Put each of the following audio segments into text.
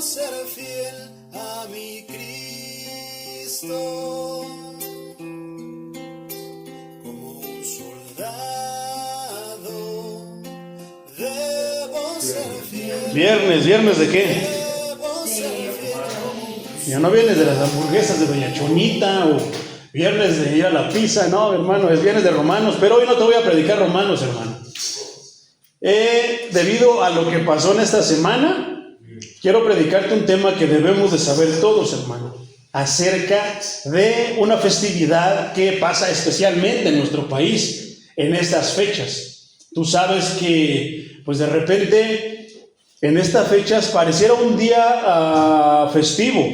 ser fiel a mi Cristo, como un soldado debo ser fiel. ¿Viernes de qué? Debo ser fiel. Ya no vienes de las hamburguesas de Doña Chonita o viernes de ir a la pizza, no, hermano, es viernes de Romanos, pero hoy no te voy a predicar Romanos, hermano. Debido a lo que pasó en esta semana, quiero predicarte un tema que debemos de saber todos, hermano, acerca de una festividad que pasa especialmente en nuestro país en estas fechas. Tú sabes que, pues de repente, en estas fechas pareciera un día festivo.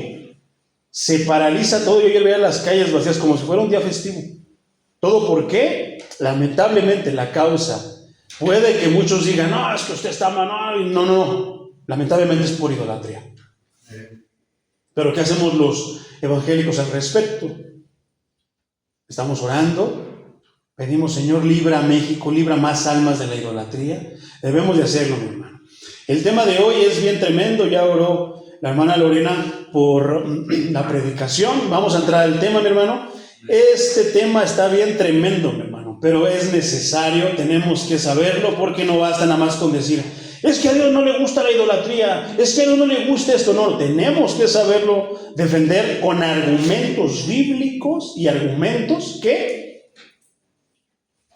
Se paraliza todo. Yo ayer veía las calles vacías como si fuera un día festivo. ¿Todo por qué? Lamentablemente la causa. Puede que muchos digan, no, es que usted está mal. No. Lamentablemente es por idolatría. Pero ¿qué hacemos los evangélicos al respecto? Estamos orando, pedimos, Señor, libra a México, libra más almas de la idolatría. Debemos de hacerlo, mi hermano. El tema de hoy es bien tremendo. Ya oró la hermana Lorena por la predicación. Vamos a entrar al tema, mi hermano. Este tema está bien tremendo, mi hermano, pero es necesario, tenemos que saberlo, porque no basta nada más con decir, es que a Dios no le gusta la idolatría, es que a Dios no le gusta esto. No, tenemos que saberlo defender con argumentos bíblicos y argumentos que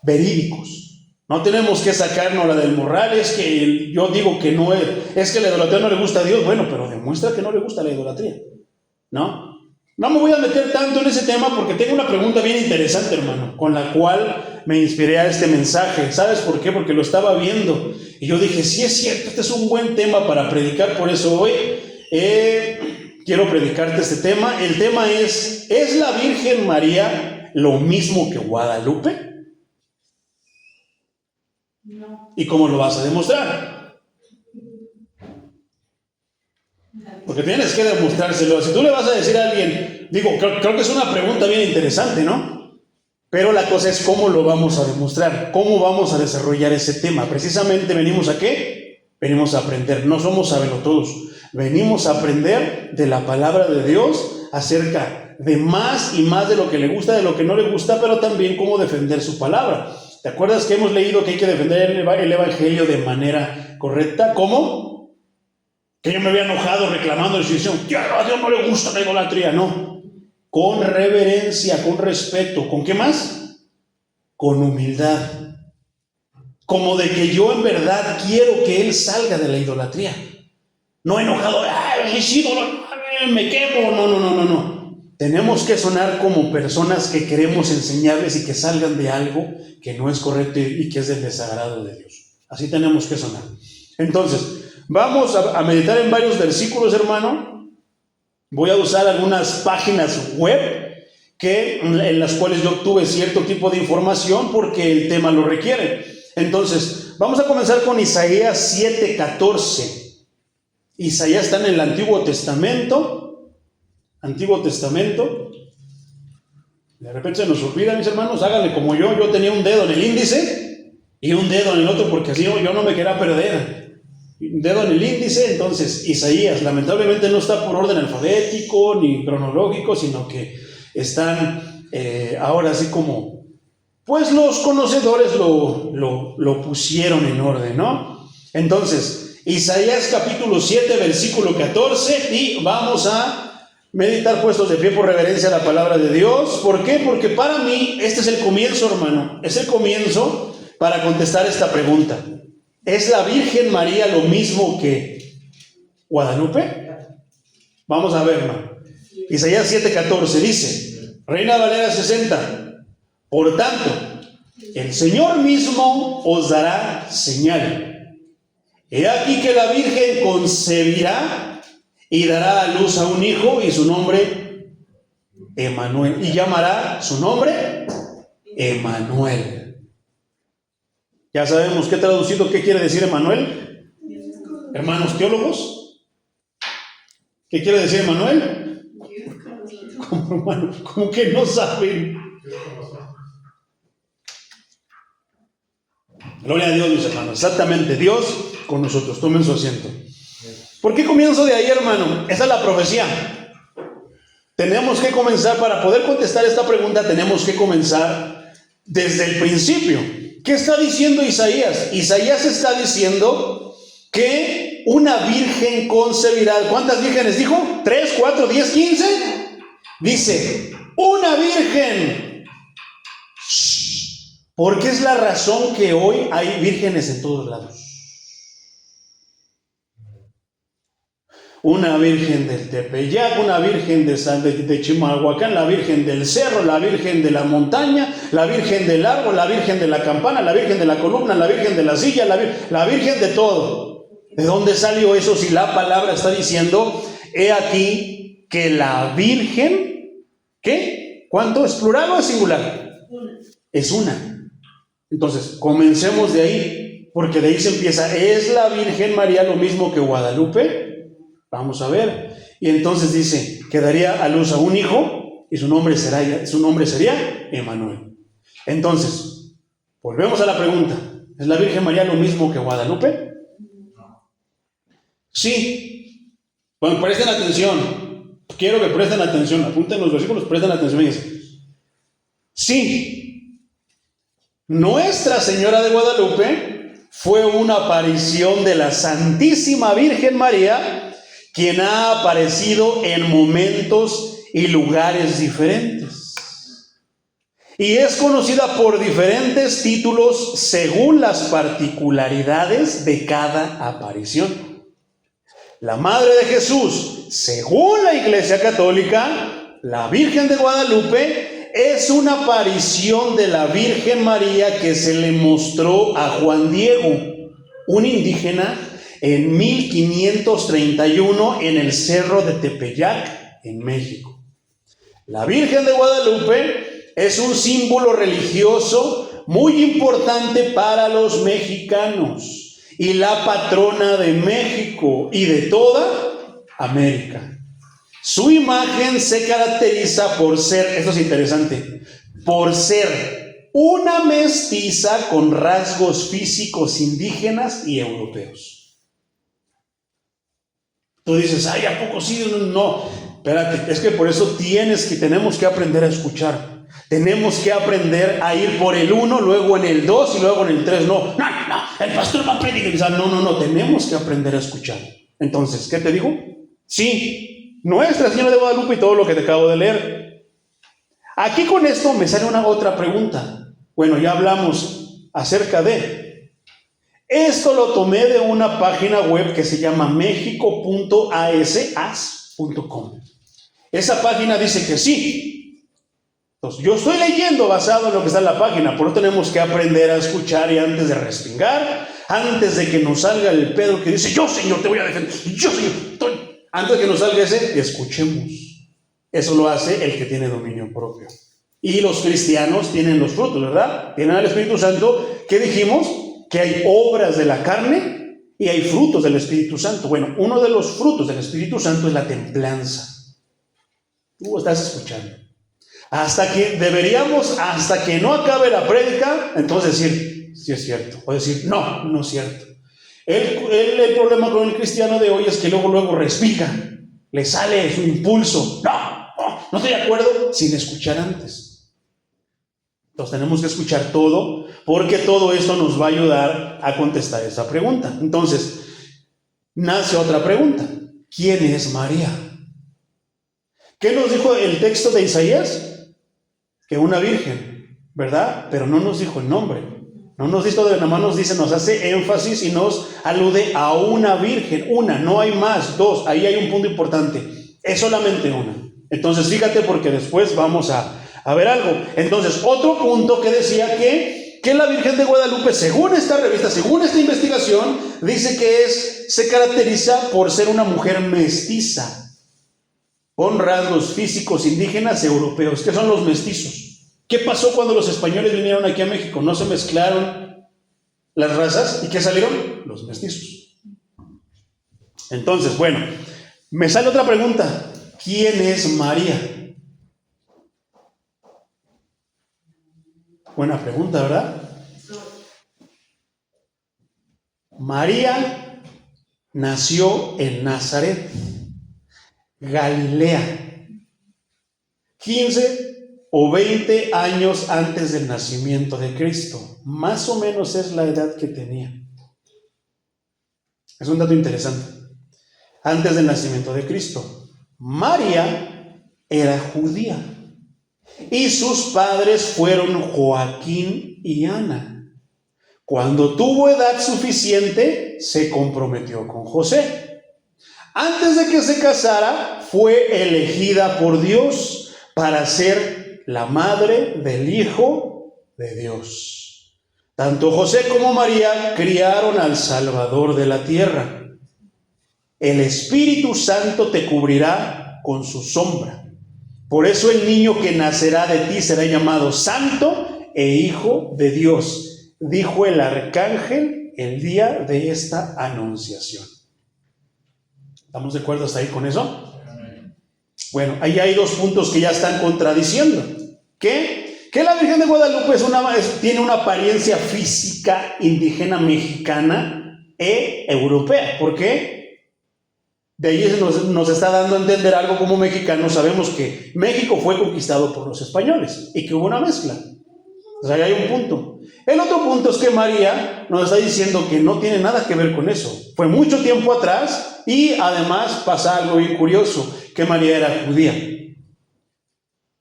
verídicos. No tenemos que sacarnos la del morral, es que yo digo que no es que la idolatría no le gusta a Dios. Bueno, pero demuestra que no le gusta la idolatría, ¿no? No me voy a meter tanto en ese tema porque tengo una pregunta bien interesante, hermano, con la cual me inspiré a este mensaje. ¿Sabes por qué? Porque lo estaba viendo y yo dije, sí es cierto, este es un buen tema para predicar. Por eso hoy quiero predicarte este tema. El tema ¿es la Virgen María lo mismo que Guadalupe? No. ¿Y cómo lo vas a demostrar? Porque tienes que demostrárselo. Si tú le vas a decir a alguien, creo que es una pregunta bien interesante, ¿no? Pero la cosa es cómo lo vamos a demostrar, cómo vamos a desarrollar ese tema. Precisamente venimos ¿a qué? Venimos a aprender. No somos sabelotodos. Venimos a aprender de la palabra de Dios acerca de más y más de lo que le gusta, de lo que no le gusta, pero también cómo defender su palabra. ¿Te acuerdas que hemos leído que hay que defender el evangelio de manera correcta? ¿Cómo? Que yo me había enojado reclamando la institución. A Dios no le gusta la idolatría. No. Con reverencia, con respeto. ¿Con qué más? Con humildad. Como de que yo en verdad quiero que Él salga de la idolatría. No enojado. Es ídolo, me quemo. No. Tenemos que sonar como personas que queremos enseñarles y que salgan de algo que no es correcto y que es del desagrado de Dios. Así tenemos que sonar. Entonces, vamos a meditar en varios versículos, hermano. Voy a usar algunas páginas web en las cuales yo obtuve cierto tipo de información porque el tema lo requiere. Entonces, vamos a comenzar con Isaías 7:14. Isaías está en el Antiguo Testamento. De repente se nos olvida, mis hermanos, háganle como yo tenía un dedo en el índice y un dedo en el otro porque así yo no me quería perder. Un dedo en el índice. Entonces Isaías lamentablemente no está por orden alfabético ni cronológico, sino que están ahora así como, pues los conocedores lo pusieron en orden, ¿no? Entonces, Isaías capítulo 7, versículo 14, y vamos a meditar puestos de pie por reverencia a la palabra de Dios. ¿Por qué? Porque para mí este es el comienzo, hermano. Es el comienzo para contestar esta pregunta. ¿Es la Virgen María lo mismo que Guadalupe? Vamos a ver, hermano. Isaías 7:14 dice, Reina Valera 60, por tanto, el Señor mismo os dará señal. He aquí que la Virgen concebirá y dará a luz a un hijo, y su nombre Emmanuel, y llamará su nombre Emmanuel. Ya sabemos qué traducido, qué quiere decir Emmanuel. Hermanos teólogos, ¿qué quiere decir Emmanuel? ¿Cómo que no saben? Gloria a Dios, mis hermanos. Exactamente, Dios con nosotros. Tomen su asiento. ¿Por qué comienzo de ahí, hermano? Esa es la profecía. Tenemos que comenzar, para poder contestar esta pregunta, tenemos que comenzar desde el principio. ¿Qué está diciendo Isaías? Isaías está diciendo que una virgen concebirá. ¿Cuántas vírgenes dijo? ¿3, 4, 10, 15? Dice, una virgen. Porque es la razón que hoy hay vírgenes en todos lados. Una virgen del Tepeyac, una virgen de Chimalhuacán, la virgen del cerro, la virgen de la montaña, la virgen del árbol, la virgen de la campana, la virgen de la columna, la virgen de la silla, la virgen de todo. ¿De dónde salió eso si la palabra está diciendo, he aquí que la virgen, ¿qué? ¿Cuánto? ¿Es plural o es singular? Una. Es una. Entonces, comencemos de ahí, porque de ahí se empieza. ¿Es la Virgen María lo mismo que Guadalupe? Vamos a ver. Y entonces dice que daría a luz a un hijo y su nombre sería Emmanuel. Entonces, volvemos a la pregunta. ¿Es la Virgen María lo mismo que Guadalupe? Sí. Bueno, presten atención. Quiero que presten atención. Apunten los versículos, presten atención. Fíjense. Sí. Nuestra Señora de Guadalupe fue una aparición de la Santísima Virgen María, quien ha aparecido en momentos y lugares diferentes. Y es conocida por diferentes títulos según las particularidades de cada aparición. La Madre de Jesús, según la Iglesia Católica, la Virgen de Guadalupe, es una aparición de la Virgen María que se le mostró a Juan Diego, un indígena, en 1531 en el cerro de Tepeyac, en México. La Virgen de Guadalupe es un símbolo religioso muy importante para los mexicanos y la patrona de México y de toda América. Su imagen se caracteriza por ser, esto es interesante, por ser una mestiza con rasgos físicos indígenas y europeos. Tú dices, ay, ¿a poco sí? No, espérate, es que por eso tenemos que aprender a escuchar. Tenemos que aprender a ir por el 1, luego en el 2 y luego en el 3. No, el pastor va a predicar. No, tenemos que aprender a escuchar. Entonces, ¿qué te digo? Sí, Nuestra Señora de Guadalupe y todo lo que te acabo de leer. Aquí con esto me sale una otra pregunta. Bueno, ya hablamos acerca de... Esto lo tomé de una página web que se llama mexico.as.com. Esa página dice que sí. Entonces, yo estoy leyendo basado en lo que está en la página, por eso tenemos que aprender a escuchar y antes de respingar, antes de que nos salga el Pedro que dice, yo Señor te voy a defender, yo Señor, antes de que nos salga ese, escuchemos. Eso lo hace el que tiene dominio propio. Y los cristianos tienen los frutos, ¿verdad? Tienen al Espíritu Santo. ¿Qué dijimos? Que hay obras de la carne y hay frutos del Espíritu Santo. Bueno, uno de los frutos del Espíritu Santo es la templanza. Tú estás escuchando. Hasta que no acabe la prédica, entonces decir, sí es cierto. O decir, no es cierto. El problema con el cristiano de hoy es que luego respira, le sale su impulso. No estoy de acuerdo, sin escuchar antes. Entonces tenemos que escuchar todo, porque todo esto nos va a ayudar a contestar esa pregunta. Entonces, nace otra pregunta. ¿Quién es María? ¿Qué nos dijo el texto de Isaías? Que una virgen, ¿verdad? Pero no nos dijo el nombre. No nos dice, nada más nos hace énfasis y nos alude a una virgen. Una, no hay más. Dos, ahí hay un punto importante. Es solamente una. Entonces, fíjate, porque después vamos a ver algo. Entonces, otro punto que decía que la Virgen de Guadalupe, según esta revista, según esta investigación, dice que se caracteriza por ser una mujer mestiza, con rasgos físicos indígenas europeos. ¿Qué son los mestizos? ¿Qué pasó cuando los españoles vinieron aquí a México? ¿No se mezclaron las razas? ¿Y qué salieron? Los mestizos. Entonces, bueno, me sale otra pregunta. ¿Quién es María? Buena pregunta, ¿verdad? María nació en Nazaret, Galilea, 15 o 20 años antes del nacimiento de Cristo. Más o menos es la edad que tenía. Es un dato interesante. Antes del nacimiento de Cristo. María era judía y sus padres fueron Joaquín y Ana. Cuando tuvo edad suficiente, se comprometió con José. Antes de que se casara, fue elegida por Dios para ser la madre del Hijo de Dios. Tanto José como María criaron al Salvador de la tierra. El Espíritu Santo te cubrirá con su sombra. Por eso el niño que nacerá de ti será llamado Santo e Hijo de Dios, dijo el arcángel el día de esta anunciación. ¿Estamos de acuerdo hasta ahí con eso? Bueno, ahí hay dos puntos que ya están contradiciendo. ¿Qué? Que la Virgen de Guadalupe tiene una apariencia física indígena mexicana e europea. ¿Por qué? De ahí nos está dando a entender algo como mexicanos. Sabemos que México fue conquistado por los españoles y que hubo una mezcla. O sea, ahí hay un punto. El otro punto es que María nos está diciendo que no tiene nada que ver con eso. Fue mucho tiempo atrás y además pasa algo bien curioso, que María era judía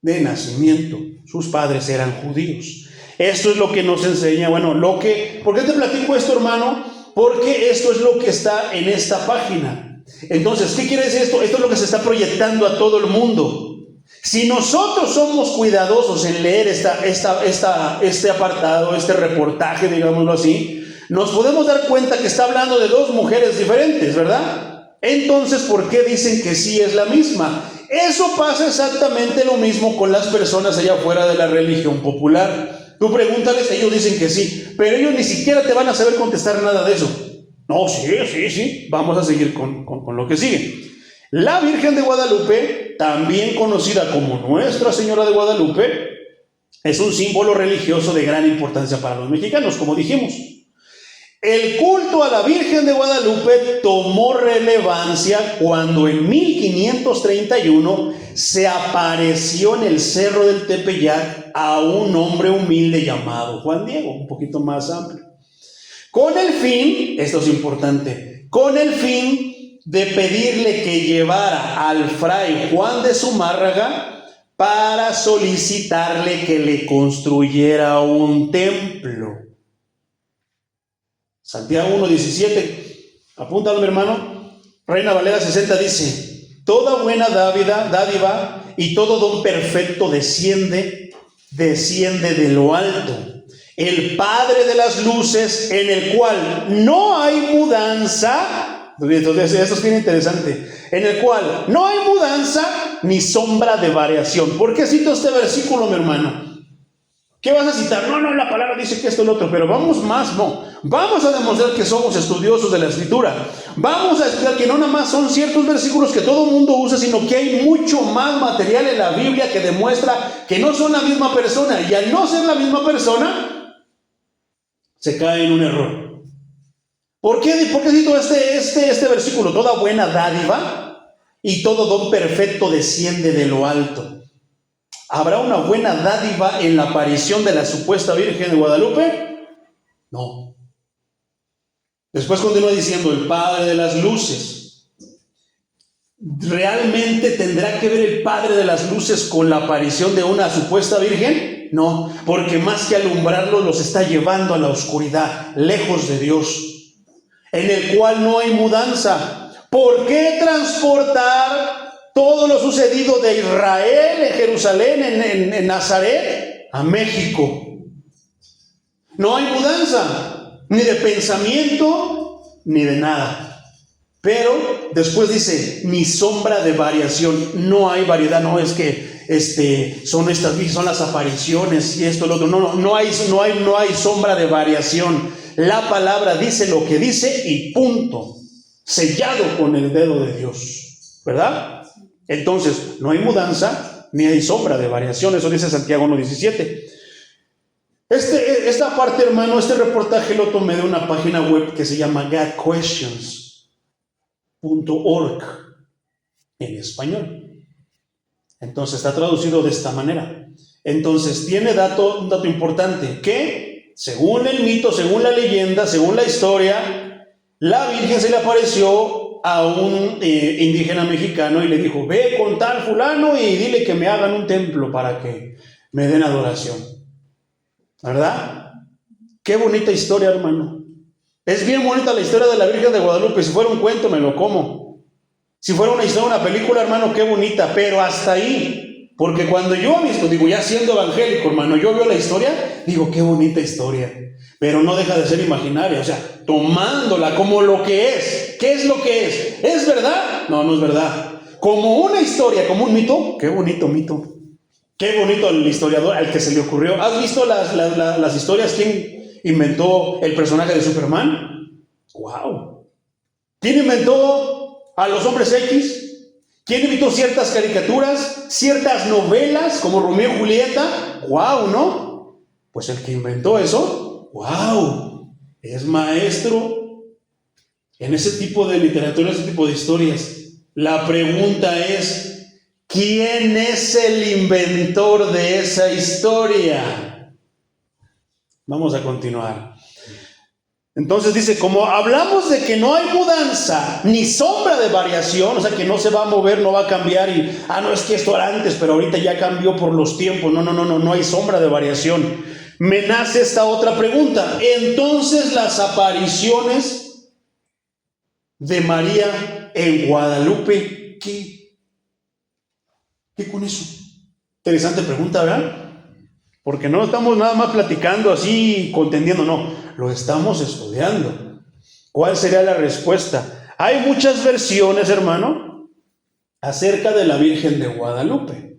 de nacimiento. Sus padres eran judíos. Esto es lo que nos enseña, ¿por qué te platico esto, hermano? Porque esto es lo que está en esta página. Entonces, ¿qué quiere decir esto? Esto es lo que se está proyectando a todo el mundo. Si nosotros somos cuidadosos en leer este apartado, este reportaje, digámoslo así, nos podemos dar cuenta que está hablando de dos mujeres diferentes, ¿verdad? Entonces, ¿por qué dicen que sí es la misma? Eso pasa exactamente lo mismo con las personas allá afuera de la religión popular. Tú pregúntales, ellos dicen que sí, pero ellos ni siquiera te van a saber contestar nada de eso. No, sí, vamos a seguir con lo que sigue. La Virgen de Guadalupe, también conocida como Nuestra Señora de Guadalupe, es un símbolo religioso de gran importancia para los mexicanos, como dijimos. El culto a la Virgen de Guadalupe tomó relevancia cuando en 1531 se apareció en el Cerro del Tepeyac a un hombre humilde llamado Juan Diego, un poquito más amplio. Con el fin, esto es importante, con el fin de pedirle que llevara al fray Juan de Zumárraga para solicitarle que le construyera un templo. Santiago 1:17, apúntalo, mi hermano. Reina Valera 60 dice: toda buena dádiva y todo don perfecto desciende de lo alto, el Padre de las luces, en el cual no hay mudanza. Entonces, eso es bien interesante. En el cual no hay mudanza ni sombra de variación. ¿Por qué cito este versículo, mi hermano? ¿Qué vas a citar? No, la palabra dice que esto y lo otro, pero vamos a demostrar que somos estudiosos de la Escritura. Vamos a explicar que no nada más son ciertos versículos que todo el mundo usa, sino que hay mucho más material en la Biblia que demuestra que no son la misma persona, y al no ser la misma persona, se cae en un error. ¿Por qué cito este versículo? Toda buena dádiva y todo don perfecto desciende de lo alto. ¿Habrá una buena dádiva en la aparición de la supuesta Virgen de Guadalupe? No. Después continúa diciendo: el Padre de las luces. ¿Realmente tendrá que ver el Padre de las luces con la aparición de una supuesta Virgen? No, porque más que alumbrarlos, los está llevando a la oscuridad, lejos de Dios, en el cual no hay mudanza. ¿Por qué transportar todo lo sucedido de Israel, en Jerusalén, en Nazaret, a México? No hay mudanza, ni de pensamiento, ni de nada. Pero después dice, ni sombra de variación. No hay variedad, no es que son las apariciones y esto, lo otro. No hay sombra de variación. La palabra dice lo que dice y punto. Sellado con el dedo de Dios, ¿verdad? Entonces, no hay mudanza ni hay sombra de variación. Eso dice Santiago 1:17. Esta parte, hermano, este reportaje lo tomé de una página web que se llama God Questions. en español. Entonces está traducido de esta manera. Entonces tiene un dato importante, que según el mito, según la leyenda, según la historia, la Virgen se le apareció a un indígena mexicano y le dijo: ve con tal fulano y dile que me hagan un templo para que me den adoración. ¿Verdad? Qué bonita historia, hermano. Es bien bonita la historia de la Virgen de Guadalupe. Si fuera un cuento, me lo como. Si fuera una historia, una película, hermano, qué bonita. Pero hasta ahí. Porque cuando yo he visto, digo, ya siendo evangélico, hermano, yo veo la historia, digo, qué bonita historia. Pero no deja de ser imaginaria. O sea, tomándola como lo que es. ¿Qué es lo que es? ¿Es verdad? No, no es verdad. Como una historia, como un mito. Qué bonito mito. Qué bonito el historiador al que se le ocurrió. ¿Has visto las historias? ¿Quién inventó el personaje de Superman? ¡Wow! ¿Quién inventó a los hombres X? ¿Quién inventó ciertas caricaturas, ciertas novelas como Romeo y Julieta? ¡Wow! ¿No? Pues el que inventó eso, ¡wow! Es maestro en ese tipo de literatura, ese tipo de historias. La pregunta es: ¿quién es el inventor de esa historia? Vamos a continuar. Entonces dice, como hablamos de que no hay mudanza ni sombra de variación, o sea que no se va a mover, no va a cambiar y, no, es que esto era antes, pero ahorita ya cambió por los tiempos. No hay sombra de variación. Me nace esta otra pregunta. Entonces, las apariciones de María en Guadalupe, ¿qué con eso? Interesante pregunta, ¿verdad? Porque no estamos nada más platicando así, contendiendo, no, lo estamos estudiando. ¿Cuál sería la respuesta? Hay muchas versiones, hermano, acerca de la Virgen de Guadalupe.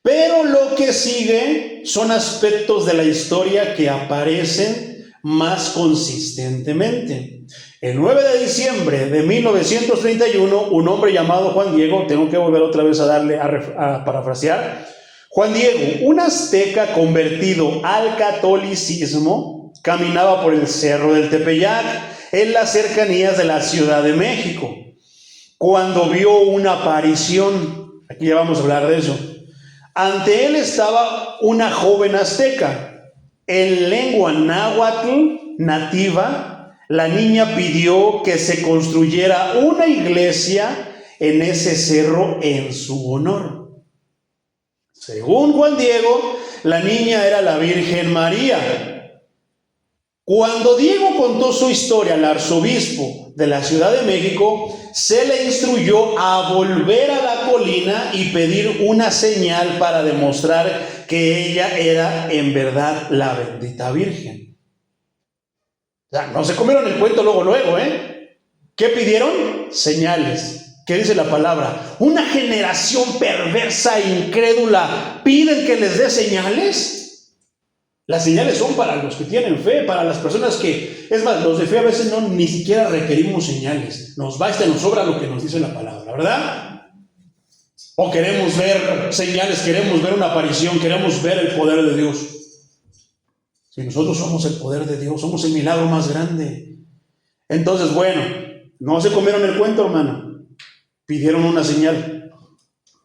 Pero lo que sigue son aspectos de la historia que aparecen más consistentemente. El 9 de diciembre de 1931, un hombre llamado Juan Diego, tengo que volver otra vez a darle a parafrasear, Juan Diego, un azteca convertido al catolicismo, caminaba por el Cerro del Tepeyac, en las cercanías de la Ciudad de México, cuando vio una aparición. Aquí ya vamos a hablar de eso. Ante él estaba una joven azteca. En lengua náhuatl nativa, la niña pidió que se construyera una iglesia en ese cerro en su honor. Según Juan Diego, la niña era la Virgen María. Cuando Diego contó su historia al arzobispo de la Ciudad de México, se le instruyó a volver a la colina y pedir una señal para demostrar que ella era en verdad la bendita Virgen. O sea, no se comieron el cuento luego, ¿Qué pidieron? Señales. ¿Qué dice la palabra? Una generación perversa e incrédula piden que les dé señales. Las señales son para los que tienen fe, para las personas que, es más, los de fe a veces ni siquiera requerimos señales. Nos basta y nos sobra lo que nos dice la palabra, ¿verdad? O queremos ver señales, queremos ver una aparición, queremos ver el poder de Dios. Si nosotros somos el poder de Dios, somos el milagro más grande. Entonces, bueno, no se comieron el cuento, hermano. Pidieron una señal.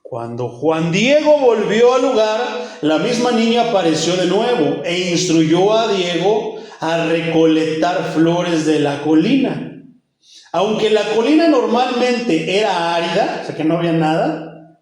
Cuando Juan Diego volvió al lugar, la misma niña apareció de nuevo e instruyó a Diego a recolectar flores de la colina. Aunque la colina normalmente era árida, o sea que no había nada,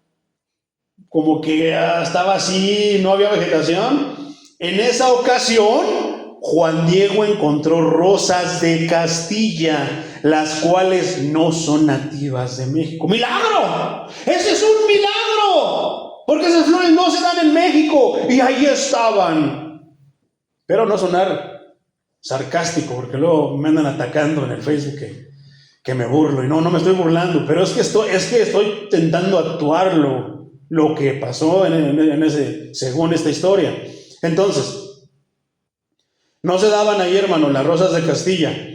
como que estaba así, no había vegetación, en esa ocasión Juan Diego encontró rosas de Castilla, las cuales no son nativas de México. ¡Milagro! ¡Ese es un milagro! Porque esas flores no se dan en México y ahí estaban. Pero no sonar sarcástico, porque luego me andan atacando en el Facebook que me burlo. Y no me estoy burlando, pero es que estoy intentando actuar lo que pasó según esta historia. Entonces, no se daban ahí, hermano, las rosas de Castilla.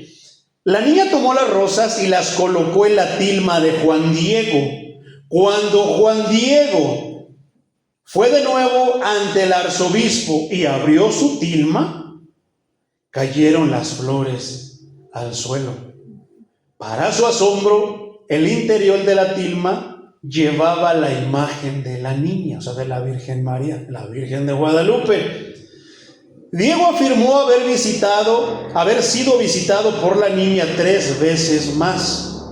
La niña tomó las rosas y las colocó en la tilma de Juan Diego. Cuando Juan Diego fue de nuevo ante el arzobispo y abrió su tilma, cayeron las flores al suelo. Para su asombro, el interior de la tilma llevaba la imagen de la niña, o sea, de la Virgen María, la Virgen de Guadalupe. Diego afirmó haber sido visitado por la niña 3 veces más.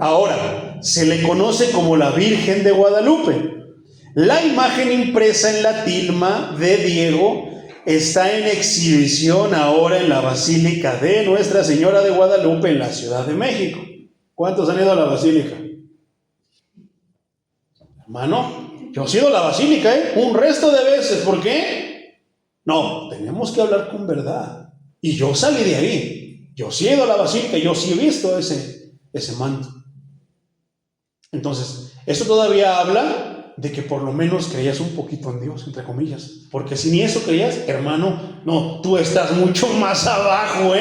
Ahora, se le conoce como la Virgen de Guadalupe. La imagen impresa en la tilma de Diego está en exhibición ahora en la Basílica de Nuestra Señora de Guadalupe en la Ciudad de México. ¿Cuántos han ido a la Basílica? Hermano, yo he ido a la Basílica, un resto de veces. ¿Por qué? No, tenemos que hablar con verdad. Y yo salí de ahí. Yo sí he ido a la Basílica, yo sí he visto ese manto. Entonces, eso todavía habla de que por lo menos creías un poquito en Dios, entre comillas. Porque si ni eso creías, hermano, no, tú estás mucho más abajo,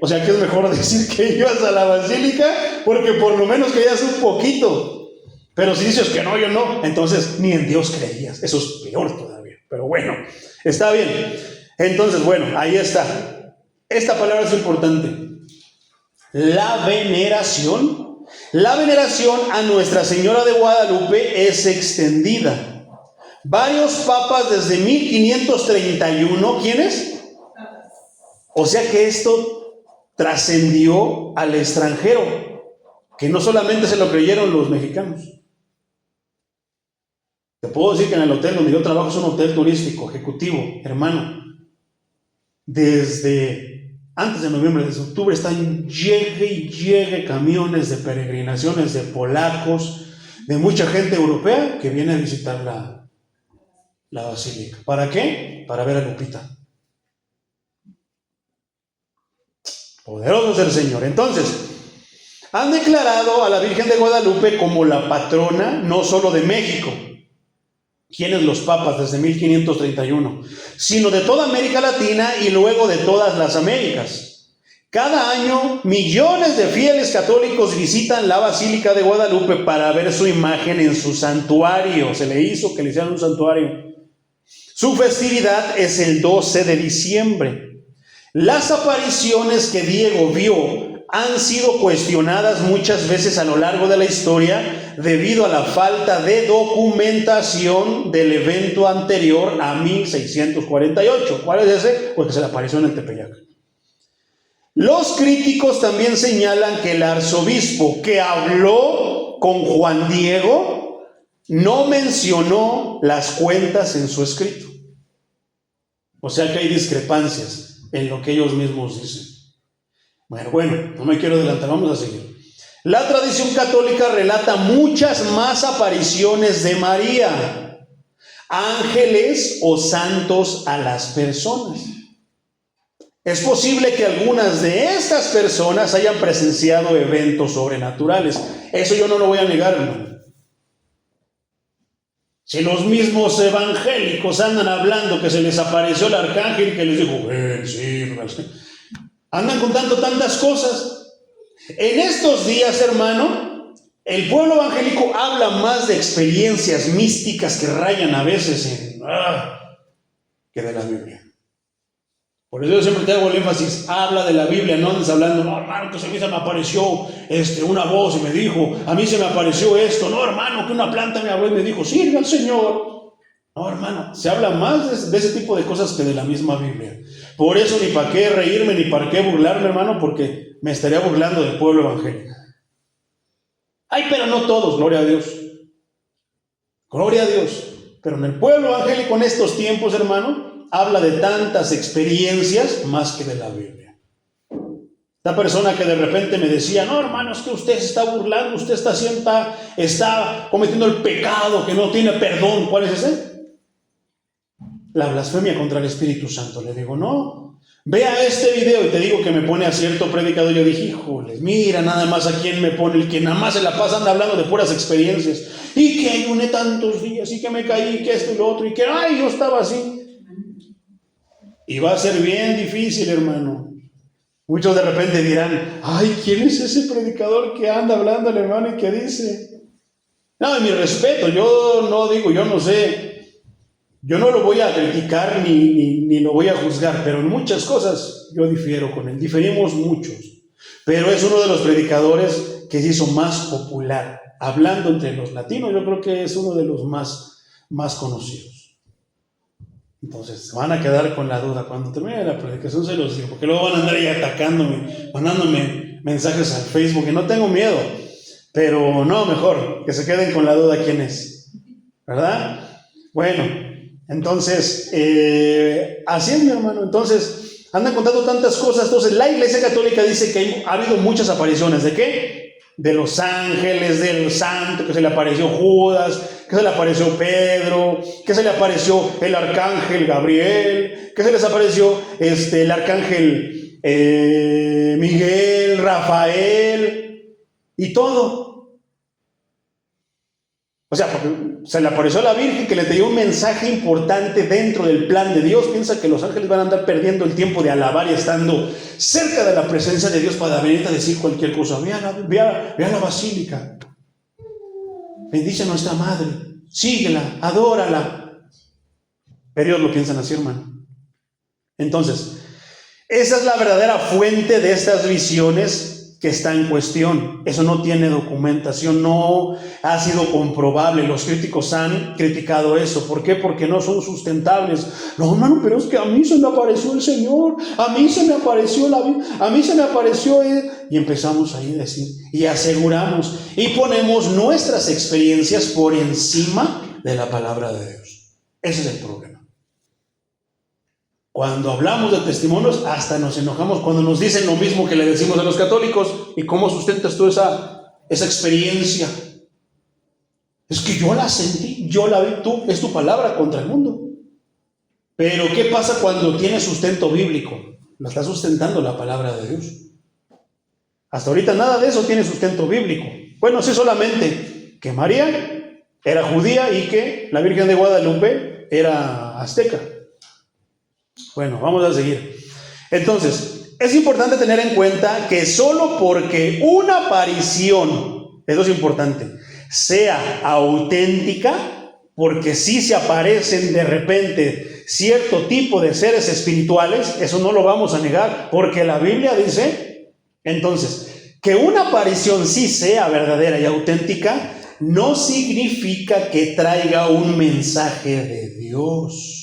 O sea que es mejor decir que ibas a la Basílica porque por lo menos creías un poquito. Pero si dices que no, yo no, entonces ni en Dios creías. Eso es peor todavía. Pero bueno, está bien. Entonces, bueno, ahí está. Esta palabra es importante. La veneración a Nuestra Señora de Guadalupe es extendida. Varios papas desde 1531, ¿quiénes? O sea que esto trascendió al extranjero, que no solamente se lo creyeron los mexicanos. Te puedo decir que en el hotel donde yo trabajo es un hotel turístico, ejecutivo, hermano. Desde antes de noviembre, desde octubre, están llegue camiones de peregrinaciones de polacos, de mucha gente europea que viene a visitar la basílica. ¿Para qué? Para ver a Lupita. Poderoso es el Señor. Entonces, han declarado a la Virgen de Guadalupe como la patrona no solo de México, ¿quiénes los papas desde 1531? Sino de toda América Latina y luego de todas las Américas. Cada año, millones de fieles católicos visitan la Basílica de Guadalupe para ver su imagen en su santuario. Se le hizo que le hicieran un santuario. Su festividad es el 12 de diciembre. Las apariciones que Diego vio han sido cuestionadas muchas veces a lo largo de la historia debido a la falta de documentación del evento anterior a 1648. ¿Cuál es ese? Pues que se le apareció en el Tepeyac. Los críticos también señalan que el arzobispo que habló con Juan Diego no mencionó las cuentas en su escrito. O sea que hay discrepancias en lo que ellos mismos dicen. Bueno, no me quiero adelantar, vamos a seguir. La tradición católica relata muchas más apariciones de María, ángeles o santos a las personas. Es posible que algunas de estas personas hayan presenciado eventos sobrenaturales. Eso yo no lo voy a negar, hermano. Si los mismos evangélicos andan hablando que se les apareció el arcángel que les dijo, ven, sí, andan contando tantas cosas. En estos días, hermano, el pueblo evangélico habla más de experiencias místicas que rayan a veces en que de la Biblia. Por eso yo siempre te hago el énfasis, habla de la Biblia, no andes hablando, no, hermano, que a mí se me apareció una voz y me dijo, a mí se me apareció esto, no, hermano, que una planta me habló y me dijo, sirve al Señor. No, hermano, se habla más de ese tipo de cosas que de la misma Biblia. Por eso ni para qué reírme, ni para qué burlarme, hermano, porque me estaría burlando del pueblo evangélico. Ay, pero no todos, gloria a Dios. Gloria a Dios. Pero en el pueblo evangélico en estos tiempos, hermano, habla de tantas experiencias más que de la Biblia. Esta persona que de repente me decía, no, hermano, es que usted se está burlando, usted está cometiendo el pecado que no tiene perdón. ¿Cuál es ese? La blasfemia contra el Espíritu Santo. Le digo, no, vea este video, y te digo que me pone a cierto predicador. Yo dije, híjole, mira nada más a quién me pone, el que nada más se la pasa anda hablando de puras experiencias, y que ayuné tantos días, y que me caí, y que esto y lo otro, y que, ay, yo estaba así. Y va a ser bien difícil, hermano. Muchos de repente dirán, ay, ¿quién es ese predicador que anda hablando al hermano y que dice? No, en mi respeto, yo no digo, yo no sé, yo no lo voy a criticar ni lo voy a juzgar, pero en muchas cosas yo difiero con él, diferimos muchos. Pero es uno de los predicadores que se hizo más popular. Hablando entre los latinos, yo creo que es uno de los más conocidos. Entonces, se van a quedar con la duda. Cuando termine la predicación se los digo, porque luego van a andar ahí atacándome, mandándome mensajes al Facebook, y no tengo miedo, pero no, mejor que se queden con la duda quién es, ¿verdad? Bueno, entonces, así es, mi hermano. Entonces, andan contando tantas cosas. Entonces, la Iglesia Católica dice que ha habido muchas apariciones. ¿De qué? De los ángeles, del santo, que se le apareció Judas, que se le apareció Pedro, que se le apareció el arcángel Gabriel, que se les apareció el arcángel Miguel, Rafael, y todo. O sea, porque se le apareció a la Virgen, que le dio un mensaje importante dentro del plan de Dios. Piensa que los ángeles van a andar perdiendo el tiempo de alabar y estando cerca de la presencia de Dios para venir a decir cualquier cosa. Ve a la basílica, bendice a nuestra madre, síguela, adórala. Pero ellos lo piensan así, hermano. Entonces, esa es la verdadera fuente de estas visiones que está en cuestión. Eso no tiene documentación, no ha sido comprobable. Los críticos han criticado eso. ¿Por qué? Porque no son sustentables. No, hermano, pero es que a mí se me apareció el Señor, a mí se me apareció la vida, a mí se me apareció Él. Y empezamos ahí a decir, y aseguramos, y ponemos nuestras experiencias por encima de la palabra de Dios. Ese es el problema. Cuando hablamos de testimonios, hasta nos enojamos cuando nos dicen lo mismo que le decimos a los católicos. ¿Y cómo sustentas tú esa experiencia? Es que yo la sentí, yo la vi. Tú, es tu palabra contra el mundo. Pero ¿qué pasa cuando tiene sustento bíblico? La está sustentando la palabra de Dios. Hasta ahorita nada de eso tiene sustento bíblico. Bueno, sí, solamente que María era judía y que la Virgen de Guadalupe era azteca. Bueno, vamos a seguir. Entonces, es importante tener en cuenta que solo porque una aparición, eso es importante, sea auténtica, porque sí se aparecen de repente cierto tipo de seres espirituales, eso no lo vamos a negar, porque la Biblia dice. Entonces, que una aparición sí sea verdadera y auténtica, no significa que traiga un mensaje de Dios.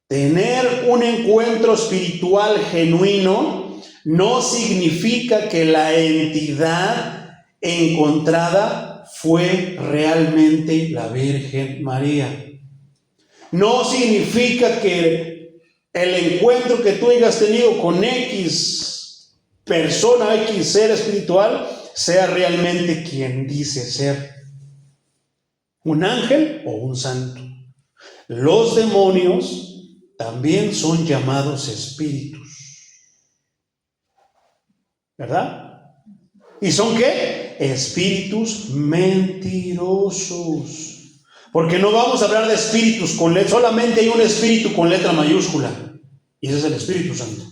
Tener un encuentro espiritual genuino no significa que la entidad encontrada fue realmente la Virgen María. No significa que el encuentro que tú hayas tenido con X persona, X ser espiritual, sea realmente quien dice ser. Un ángel o un santo. Los demonios también son llamados espíritus, ¿verdad? ¿Y son qué? Espíritus mentirosos. Porque no vamos a hablar de espíritus con letra, solamente hay un espíritu con letra mayúscula, y ese es el Espíritu Santo.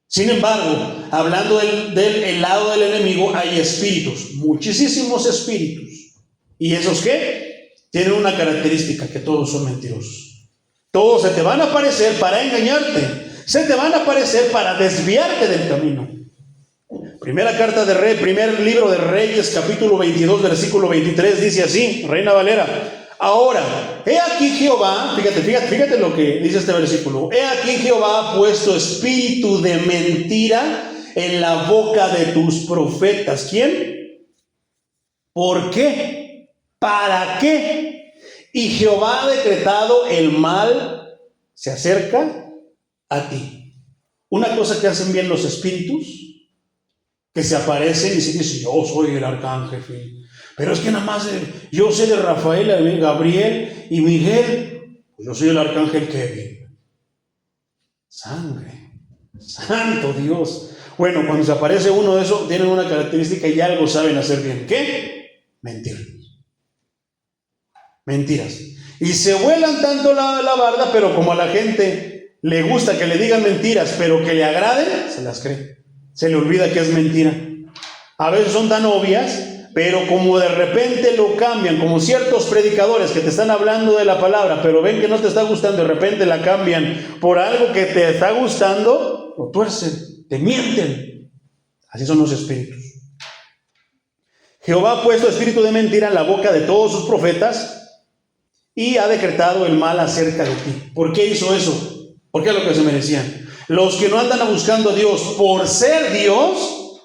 Sin embargo, hablando del lado del enemigo, hay espíritus, muchísimos espíritus. ¿Y esos qué? Tienen una característica, que todos son mentirosos. Todos se te van a aparecer para engañarte, se te van a aparecer para desviarte del camino. Primera carta de Rey, primer libro de Reyes, capítulo 22, versículo 23, dice así, Reina Valera. Ahora, he aquí Jehová, fíjate lo que dice este versículo. He aquí Jehová ha puesto espíritu de mentira en la boca de tus profetas. ¿Quién? ¿Por qué? ¿Para qué? Y Jehová ha decretado el mal se acerca a ti. Una cosa que hacen bien los espíritus, que se aparecen y se dicen, yo soy el arcángel, pero es que nada más yo sé de Rafael, Gabriel y Miguel, pues yo soy el arcángel Kevin. Sangre, santo Dios. Bueno, cuando se aparece uno de esos, tienen una característica y algo saben hacer bien. ¿Qué? Mentir. Mentiras. Y se vuelan tanto la barda, pero como a la gente le gusta que le digan mentiras, pero que le agraden, se las cree. Se le olvida que es mentira. A veces son tan obvias, pero como de repente lo cambian, como ciertos predicadores que te están hablando de la palabra, pero ven que no te está gustando, de repente la cambian por algo que te está gustando, lo tuercen, te mienten. Así son los espíritus. Jehová ha puesto espíritu de mentira en la boca de todos sus profetas y ha decretado el mal acerca de ti. ¿Por qué hizo eso? Porque es lo que se merecían. Los que no andan buscando a Dios por ser Dios,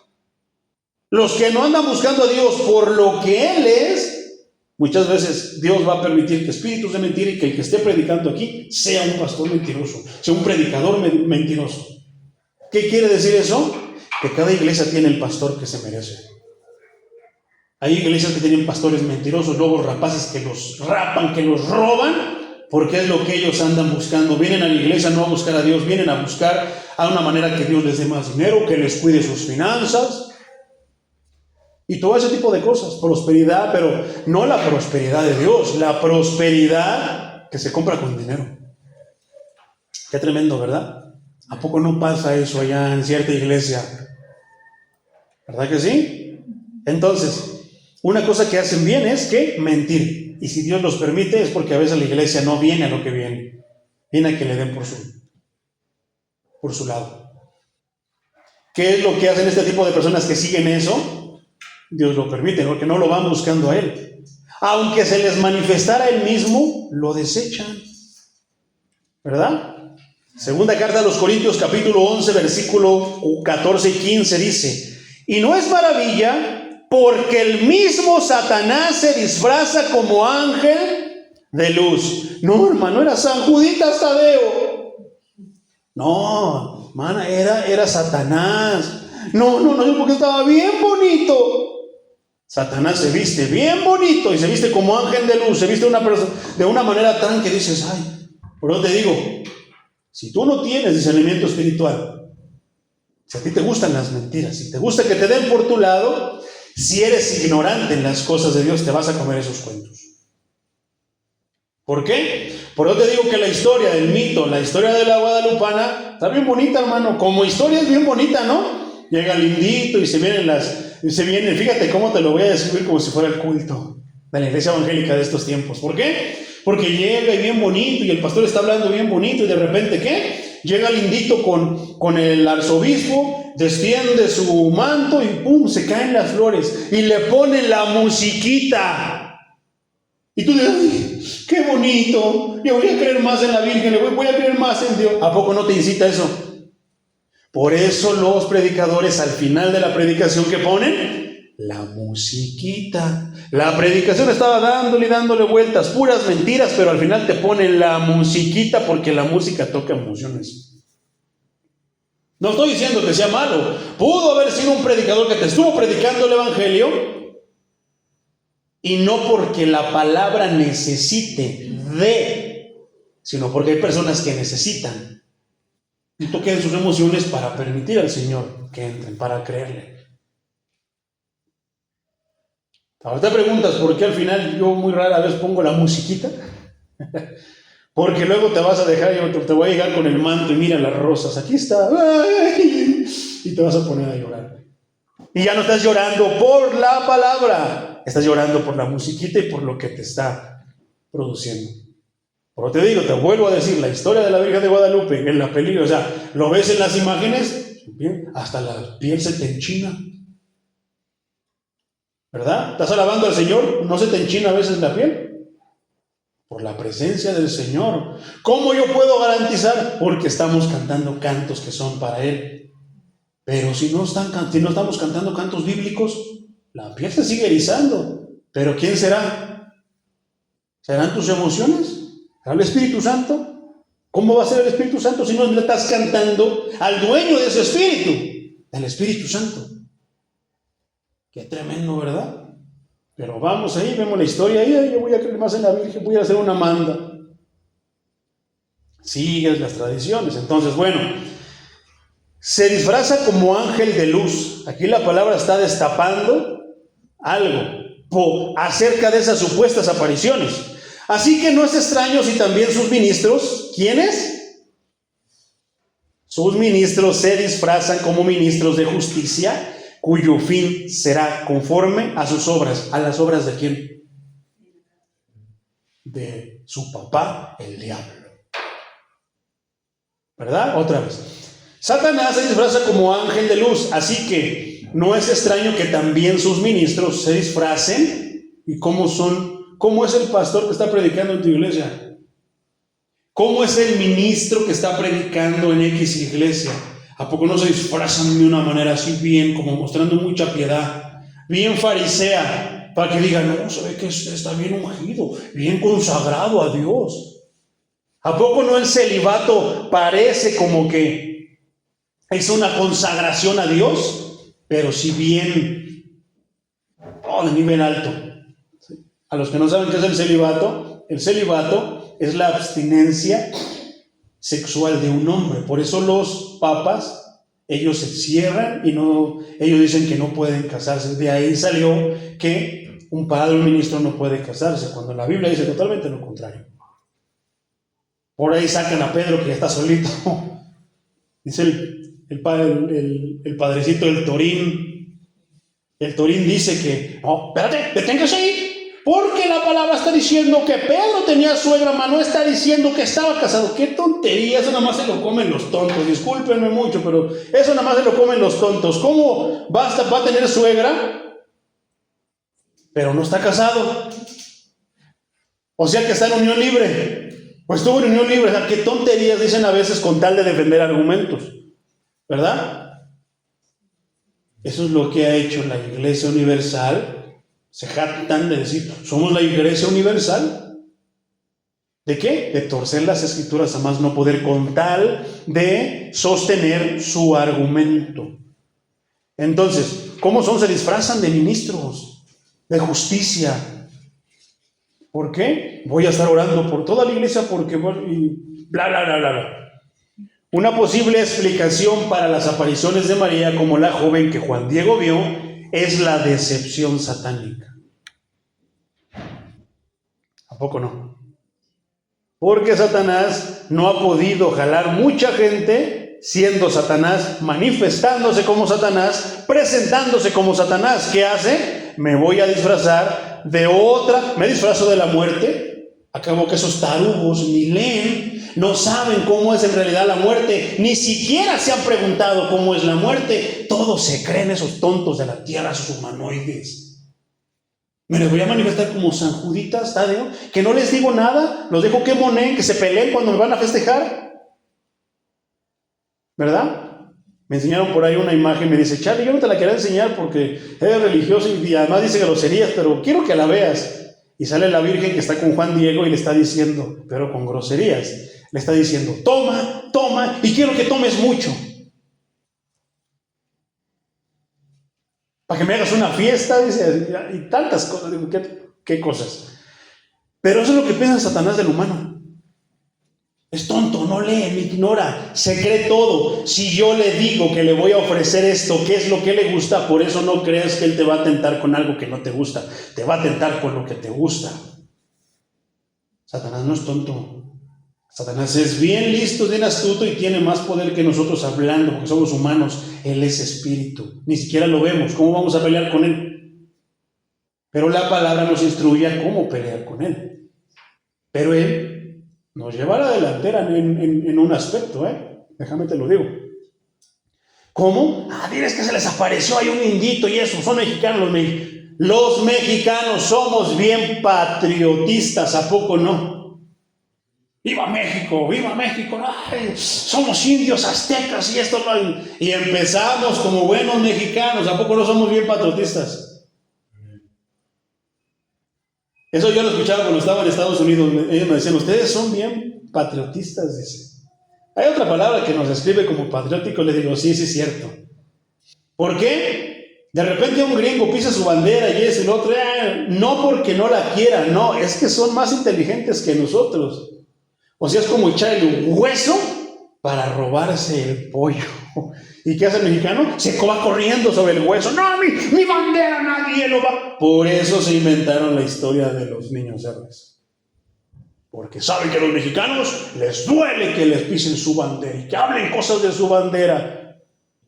los que no andan buscando a Dios por lo que Él es, muchas veces Dios va a permitir que espíritus de mentira y que el que esté predicando aquí sea un pastor mentiroso, sea un predicador mentiroso. ¿Qué quiere decir eso? Que cada iglesia tiene el pastor que se merece. Hay iglesias que tienen pastores mentirosos, lobos rapaces que los rapan, que los roban, porque es lo que ellos andan buscando. Vienen a la iglesia no a buscar a Dios, vienen a buscar a una manera que Dios les dé más dinero, que les cuide sus finanzas y todo ese tipo de cosas. Prosperidad, pero no la prosperidad de Dios, la prosperidad que se compra con dinero. Qué tremendo, ¿verdad? ¿A poco no pasa eso allá en cierta iglesia? ¿Verdad que sí? Entonces, una cosa que hacen bien es que mentir. Y si Dios los permite es porque a veces la iglesia no viene a lo que viene. Viene a que le den por su lado. ¿Qué es lo que hacen este tipo de personas que siguen eso? Dios lo permite, porque no lo van buscando a Él. Aunque se les manifestara Él mismo, lo desechan. ¿Verdad? Segunda carta a los Corintios, capítulo 11, versículo 14 y 15 dice: y no es maravilla, porque el mismo Satanás se disfraza como ángel de luz. No, hermano, era San Juditas Tadeo. No, hermana, era Satanás. No, porque estaba bien bonito. Satanás se viste bien bonito y se viste como ángel de luz. Se viste de una manera tan que dices, ay, por eso te digo, si tú no tienes discernimiento espiritual, si a ti te gustan las mentiras, si te gusta que te den por tu lado, si eres ignorante en las cosas de Dios, te vas a comer esos cuentos. ¿Por qué? Por eso te digo que la historia del mito, la historia de la guadalupana, está bien bonita, hermano. Como historia es bien bonita, ¿no? Llega el lindito y se vienen, fíjate cómo te lo voy a describir como si fuera el culto de la iglesia evangélica de estos tiempos. ¿Por qué? Porque llega y bien bonito y el pastor está hablando bien bonito y de repente, ¿qué? Llega lindito con el arzobispo, desciende su manto y ¡pum! Se caen las flores y le ponen la musiquita. Y tú dices, ¡qué bonito! Yo voy a creer más en la Virgen, voy a creer más en Dios. ¿A poco no te incita eso? Por eso los predicadores al final de la predicación, ¿qué ponen? La musiquita. La predicación estaba dándole vueltas, puras mentiras, pero al final te ponen la musiquita porque la música toca emociones. No estoy diciendo que sea malo. Pudo haber sido un predicador que te estuvo predicando el evangelio y no porque la palabra necesite sino porque hay personas que necesitan y toquen sus emociones para permitir al Señor que entren, para creerle. Ahora te preguntas por qué al final yo muy rara vez pongo la musiquita. Porque luego te vas a dejar, yo te voy a llegar con el manto y mira las rosas, aquí está, ¡ay! Y te vas a poner a llorar. Y ya no estás llorando por la palabra, estás llorando por la musiquita y por lo que te está produciendo. Pero te digo, te vuelvo a decir, la historia de la Virgen de Guadalupe en la película, o sea, lo ves en las imágenes, hasta la piel se te enchina. ¿Verdad? ¿Estás alabando al Señor? ¿No se te enchina a veces la piel? Por la presencia del Señor. ¿Cómo yo puedo garantizar? Porque estamos cantando cantos que son para Él. Pero si no estamos cantando cantos bíblicos, la piel se sigue erizando. ¿Pero quién será? ¿Serán tus emociones? ¿Será el Espíritu Santo? ¿Cómo va a ser el Espíritu Santo si no le estás cantando al dueño de ese Espíritu? Del Espíritu Santo. Qué tremendo, ¿verdad? Pero vamos ahí, vemos la historia, yo voy a creer más en la Virgen, voy a hacer una manda. Sigues las tradiciones. Entonces, bueno, se disfraza como ángel de luz. Aquí la palabra está destapando algo acerca de esas supuestas apariciones. Así que no es extraño si también sus ministros, ¿quiénes? Sus ministros se disfrazan como ministros de justicia, cuyo fin será conforme a sus obras. ¿A las obras de quién? De su papá, el diablo. ¿Verdad? Otra vez. Satanás se disfraza como ángel de luz, así que no es extraño que también sus ministros se disfracen. ¿Y cómo es el pastor que está predicando en tu iglesia? ¿Cómo es el ministro que está predicando en X iglesia? ¿A poco no se disfrazan de una manera así bien, como mostrando mucha piedad, bien farisea, para que digan, no, se ve que está bien ungido, bien consagrado a Dios? ¿A poco no el celibato parece como que es una consagración a Dios? Pero si bien, de nivel alto. A los que no saben qué es el celibato es la abstinencia sexual de un hombre. Por eso los papas, ellos se cierran y ellos dicen que no pueden casarse. De ahí salió que un padre o un ministro no puede casarse, cuando la Biblia dice totalmente lo contrario. Por ahí sacan a Pedro que ya está solito. Dice el padrecito del Torín. El Torín dice que, no, espérate, deténgase ahí. Porque la palabra está diciendo que Pedro tenía suegra, mas no está diciendo que estaba casado. ¡Qué tontería! Eso nada más se lo comen los tontos. Discúlpenme mucho, pero eso nada más se lo comen los tontos. ¿Cómo va a tener suegra, pero no está casado? O sea que está en unión libre. Pues estuvo en unión libre. O sea, qué tonterías dicen a veces con tal de defender argumentos, ¿verdad? Eso es lo que ha hecho la Iglesia Universal. Se jactan de decir, somos la Iglesia Universal. ¿De qué? De torcer las escrituras a más no poder, con tal de sostener su argumento. Entonces, ¿cómo son? Se disfrazan de ministros de justicia. ¿Por qué? Voy a estar orando por toda la iglesia porque y bla, bla, bla, bla, bla. Una posible explicación para las apariciones de María, como la joven que Juan Diego vio, es la decepción satánica. ¿A poco no? Porque Satanás no ha podido jalar mucha gente siendo Satanás, manifestándose como Satanás, presentándose como Satanás. ¿Qué hace? Me voy a disfrazar de otra, me disfrazo de la muerte. Acabo que esos tarugos ni leen, no saben cómo es en realidad la muerte, ni siquiera se han preguntado cómo es la muerte. Todos se creen, esos tontos de la tierra, esos humanoides. Me les voy a manifestar como San Juditas Tadeo, que no les digo nada, los dejo que moneen, que se peleen cuando me van a festejar, ¿verdad? Me enseñaron por ahí una imagen, me dice, Charlie, yo no te la quería enseñar porque eres religioso y además dice groserías, pero quiero que la veas. Y sale la Virgen que está con Juan Diego y le está diciendo, pero con groserías, le está diciendo, toma, toma, y quiero que tomes mucho. Para que me hagas una fiesta, dice, y tantas cosas. Digo, ¿qué cosas? Pero eso es lo que piensa Satanás del humano. Es tonto, no lee, me ignora, se cree todo. Si yo le digo que le voy a ofrecer esto, ¿qué es lo que le gusta? Por eso no creas que él te va a tentar con algo que no te gusta. Te va a tentar con lo que te gusta. Satanás no es tonto. Satanás es bien listo, bien astuto y tiene más poder que nosotros hablando, porque somos humanos. Él es espíritu. Ni siquiera lo vemos. ¿Cómo vamos a pelear con él? Pero la palabra nos instruye a cómo pelear con él. Pero él nos lleva a la delantera en un aspecto, déjame te lo digo. ¿Cómo? Diles que se les apareció ahí un indito y eso, son mexicanos. Los mexicanos somos bien patriotistas, ¿a poco no? ¡Viva México! ¡Viva México! ¡Ay, somos indios, aztecas y esto! Y empezamos como buenos mexicanos, ¿a poco no somos bien patriotistas? Eso yo lo escuchaba cuando estaba en Estados Unidos. Ellos me decían, ustedes son bien patriotistas, dice. Hay otra palabra que nos describe como patriótico. Les digo, sí, es cierto. ¿Por qué? De repente un gringo pisa su bandera y es el otro, no porque no la quiera, no, es que son más inteligentes que nosotros. O sea, es como echar el hueso para robarse el pollo. ¿Y qué hace el mexicano? Se va corriendo sobre el hueso. No, mi bandera nadie lo va. Por eso se inventaron la historia de los niños héroes. Porque saben que a los mexicanos les duele que les pisen su bandera y que hablen cosas de su bandera.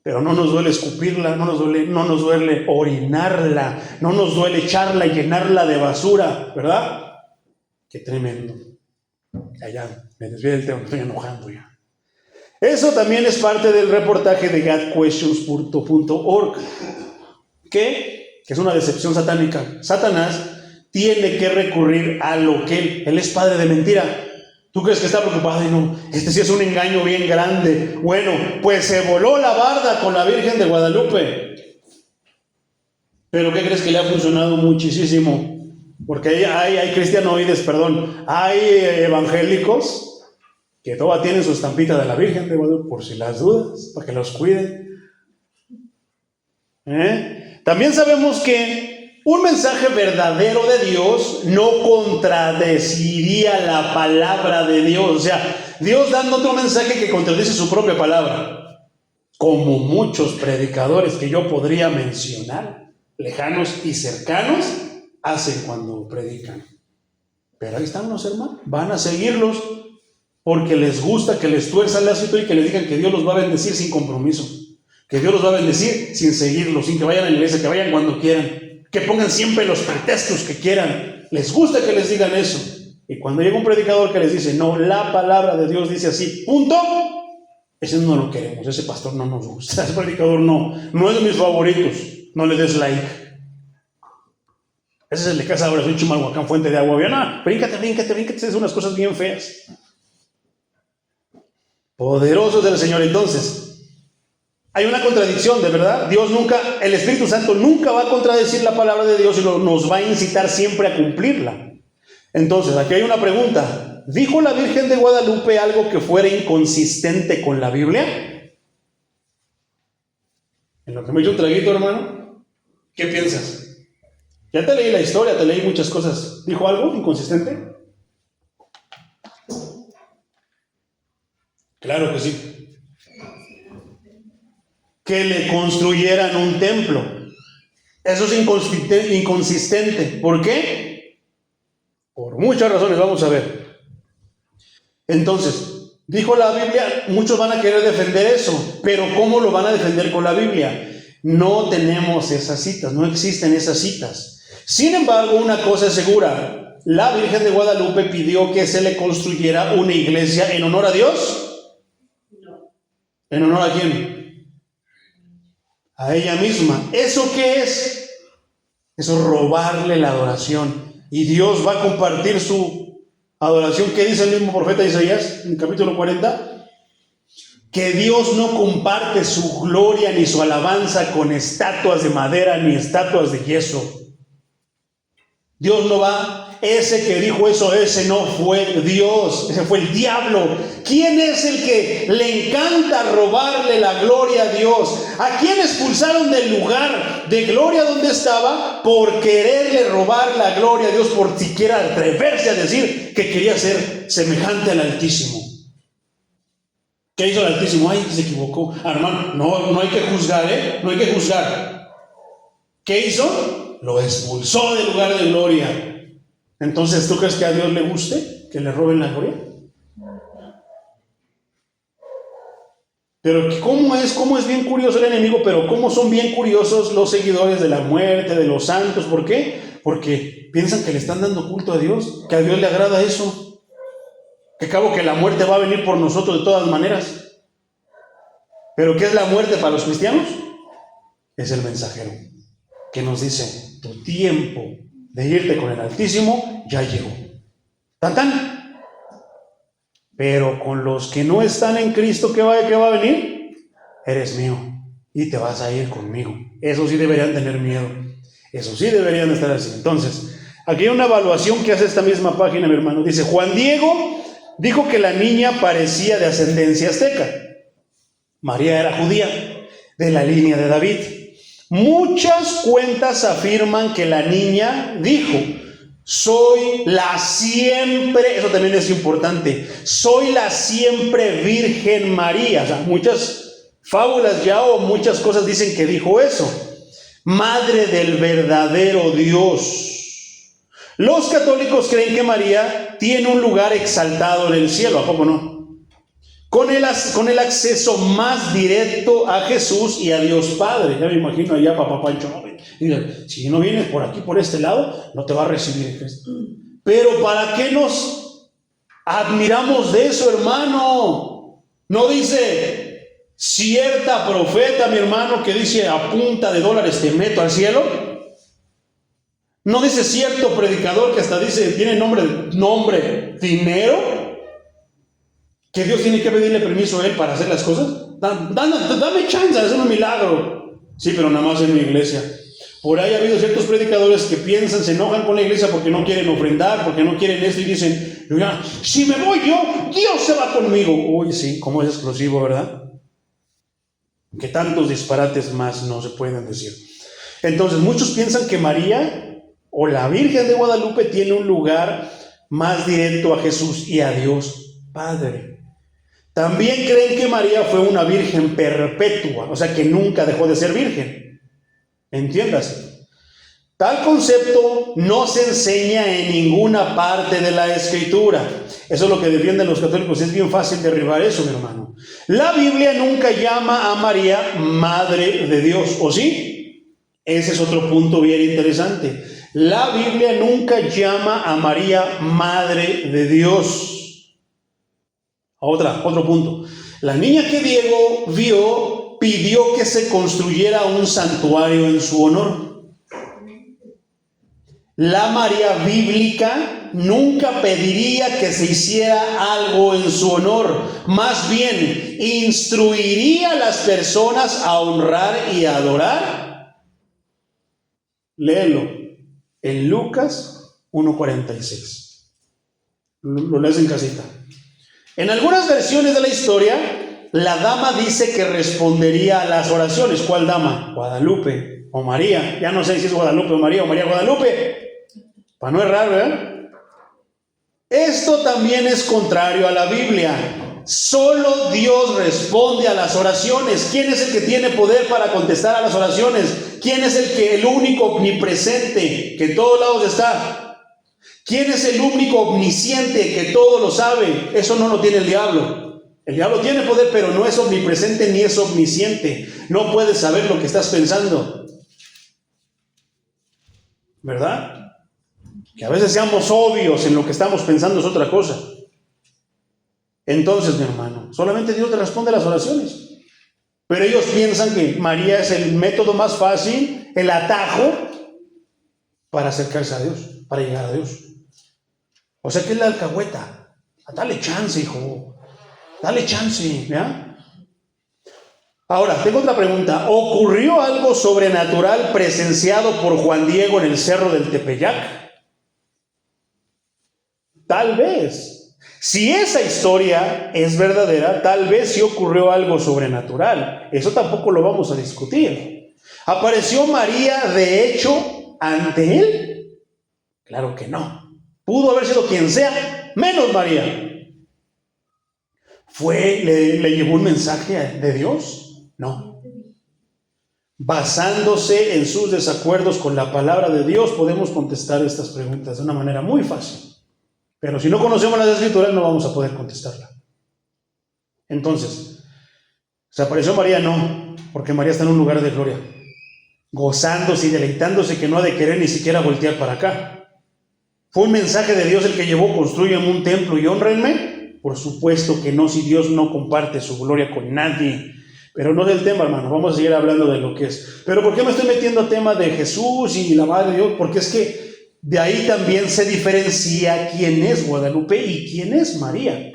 Pero no nos duele escupirla, no nos duele orinarla, no nos duele echarla y llenarla de basura, ¿verdad? Qué tremendo. Ya, me desvié del tema, me estoy enojando ya. Eso también es parte del reportaje de GodQuestions.org. ¿Qué? Que es una decepción satánica. Satanás tiene que recurrir a lo que él es padre de mentira. ¿Tú crees que está preocupado? Y no, este sí es un engaño bien grande. Bueno, pues se voló la barda con la Virgen de Guadalupe. Pero ¿qué crees que le ha funcionado muchísimo? Porque hay cristianoides, perdón, hay evangélicos que todavía tienen su estampita de la Virgen de Guadalupe, por si las dudas, para que los cuiden. También sabemos que un mensaje verdadero de Dios no contradeciría la palabra de Dios. O sea, Dios dando otro mensaje que contradice su propia palabra. Como muchos predicadores que yo podría mencionar, lejanos y cercanos, hacen cuando predican. Pero ahí están los hermanos, van a seguirlos porque les gusta que les tuerzan la situación y que les digan que Dios los va a bendecir sin compromiso, que Dios los va a bendecir sin seguirlos, sin que vayan a la iglesia, que vayan cuando quieran, que pongan siempre los pretextos que quieran. Les gusta que les digan eso. Y cuando llega un predicador que les dice, no, la palabra de Dios dice así, punto, ese no lo queremos, ese pastor no nos gusta, ese predicador no es de mis favoritos, no le des like. Ese es el de Casa de Oración Chimalhuacán, Fuente de Agua. No, bríncate, es unas cosas bien feas. Poderosos del Señor. Entonces, hay una contradicción, de verdad. Dios nunca, el Espíritu Santo nunca va a contradecir la palabra de Dios y nos va a incitar siempre a cumplirla. Entonces, aquí hay una pregunta. ¿Dijo la Virgen de Guadalupe algo que fuera inconsistente con la Biblia? En lo que me echo un traguito, hermano, ¿qué piensas? Ya te leí la historia, te leí muchas cosas. ¿Dijo algo inconsistente? Claro que sí. Que le construyeran un templo. Eso es inconsistente. ¿Por qué? Por muchas razones, vamos a ver. Entonces, dijo la Biblia, muchos van a querer defender eso, pero ¿cómo lo van a defender con la Biblia? No tenemos esas citas, no existen esas citas. Sin embargo, una cosa es segura, la Virgen de Guadalupe pidió que se le construyera una iglesia en honor a Dios. ¿En honor a quién? A ella misma. ¿Eso qué es? Eso es robarle la adoración. Y Dios va a compartir su adoración. ¿Qué dice el mismo profeta Isaías en el capítulo 40? Que Dios no comparte su gloria ni su alabanza con estatuas de madera ni estatuas de yeso. Dios no va, ese que dijo eso, ese no fue Dios, ese fue el diablo. ¿Quién es el que le encanta robarle la gloria a Dios? ¿A quién expulsaron del lugar de gloria donde estaba por quererle robar la gloria a Dios, por siquiera atreverse a decir que quería ser semejante al Altísimo? ¿Qué hizo el Altísimo? Ay, se equivocó. Hermano, no hay que juzgar, no hay que juzgar. ¿Qué hizo? Lo expulsó del lugar de gloria. Entonces, ¿tú crees que a Dios le guste que le roben la gloria? Pero ¿cómo es bien curioso el enemigo? Pero ¿cómo son bien curiosos los seguidores de la muerte, de los santos? ¿Por qué? Porque piensan que le están dando culto a Dios, que a Dios le agrada eso, que acabo que la muerte va a venir por nosotros de todas maneras. ¿Pero qué es la muerte para los cristianos? Es el mensajero que nos dice, tu tiempo de irte con el Altísimo ya llegó. ¡Tan, tan! Pero con los que no están en Cristo, ¿qué va a venir? Eres mío y te vas a ir conmigo. Eso sí deberían tener miedo. Eso sí deberían estar así. Entonces, aquí hay una evaluación que hace esta misma página, mi hermano. Dice, Juan Diego dijo que la niña parecía de ascendencia azteca. María era judía, de la línea de David. Muchas cuentas afirman que la niña dijo, soy la siempre, eso también es importante, soy la siempre Virgen María. O sea, muchas fábulas ya o muchas cosas dicen que dijo eso. Madre del verdadero Dios. Los católicos creen que María tiene un lugar exaltado en el cielo, ¿a poco no? Con el acceso más directo a Jesús y a Dios Padre. Ya me imagino allá Papá Pancho, si no vienes por aquí, por este lado, no te va a recibir Cristo. Pero ¿para qué nos admiramos de eso, hermano? No dice, cierta profeta, mi hermano, que dice a punta de dólares te meto al cielo. No dice cierto predicador que hasta dice, tiene nombre, dinero, que Dios tiene que pedirle permiso a él para hacer las cosas. Dame chance de hacer un milagro. Sí, pero nada más en mi iglesia. Por ahí ha habido ciertos predicadores que piensan, se enojan con la iglesia porque no quieren ofrendar, porque no quieren esto y dicen, si me voy yo, Dios se va conmigo. Uy, sí, cómo es exclusivo, ¿verdad? Que tantos disparates más no se pueden decir. Entonces, muchos piensan que María o la Virgen de Guadalupe tiene un lugar más directo a Jesús y a Dios Padre. También creen que María fue una virgen perpetua, o sea que nunca dejó de ser virgen. Entiéndase. Tal concepto no se enseña en ninguna parte de la Escritura. Eso es lo que defienden los católicos. Es bien fácil derribar eso, mi hermano. La Biblia nunca llama a María Madre de Dios, ¿o sí? Ese es otro punto bien interesante. La Biblia nunca llama a María Madre de Dios. Otro punto. La niña que Diego vio pidió que se construyera un santuario en su honor. La María bíblica nunca pediría que se hiciera algo en su honor. Más bien, instruiría a las personas a honrar y a adorar. Léelo en Lucas 1:46. Lo lees en casita. En algunas versiones de la historia, la dama dice que respondería a las oraciones. ¿Cuál dama? Guadalupe o María. Ya no sé si es Guadalupe o María Guadalupe. Para no errar, ¿verdad? Esto también es contrario a la Biblia. Solo Dios responde a las oraciones. ¿Quién es el que tiene poder para contestar a las oraciones? ¿Quién es el único omnipresente que en todos lados está? ¿Quién es el único omnisciente que todo lo sabe? Eso no lo tiene el diablo. El diablo tiene poder, pero no es omnipresente ni es omnisciente. No puede saber lo que estás pensando. ¿Verdad? Que a veces seamos obvios en lo que estamos pensando es otra cosa. Entonces, mi hermano, solamente Dios te responde a las oraciones. Pero ellos piensan que María es el método más fácil, el atajo para acercarse a Dios, para llegar a Dios. O sea que es la alcahueta. Dale chance, hijo. Dale chance, ¿ya? Ahora, tengo otra pregunta. ¿Ocurrió algo sobrenatural presenciado por Juan Diego en el cerro del Tepeyac? Tal vez. Si esa historia es verdadera, tal vez sí ocurrió algo sobrenatural. Eso tampoco lo vamos a discutir. ¿Apareció María de hecho ante él? Claro que no. Pudo haber sido quien sea, menos María. ¿Le llevó un mensaje de Dios? No. Basándose en sus desacuerdos con la palabra de Dios, podemos contestar estas preguntas de una manera muy fácil. Pero si no conocemos las Escrituras, no vamos a poder contestarla. Entonces, ¿se apareció María? No, porque María está en un lugar de gloria, gozándose y deleitándose que no ha de querer ni siquiera voltear para acá. ¿Fue un mensaje de Dios el que llevó, construyan un templo y honrenme? Por supuesto que no, si Dios no comparte su gloria con nadie. Pero no del tema, hermano, vamos a seguir hablando de lo que es. Pero ¿por qué me estoy metiendo a tema de Jesús y la Madre de Dios? Porque es que de ahí también se diferencia quién es Guadalupe y quién es María.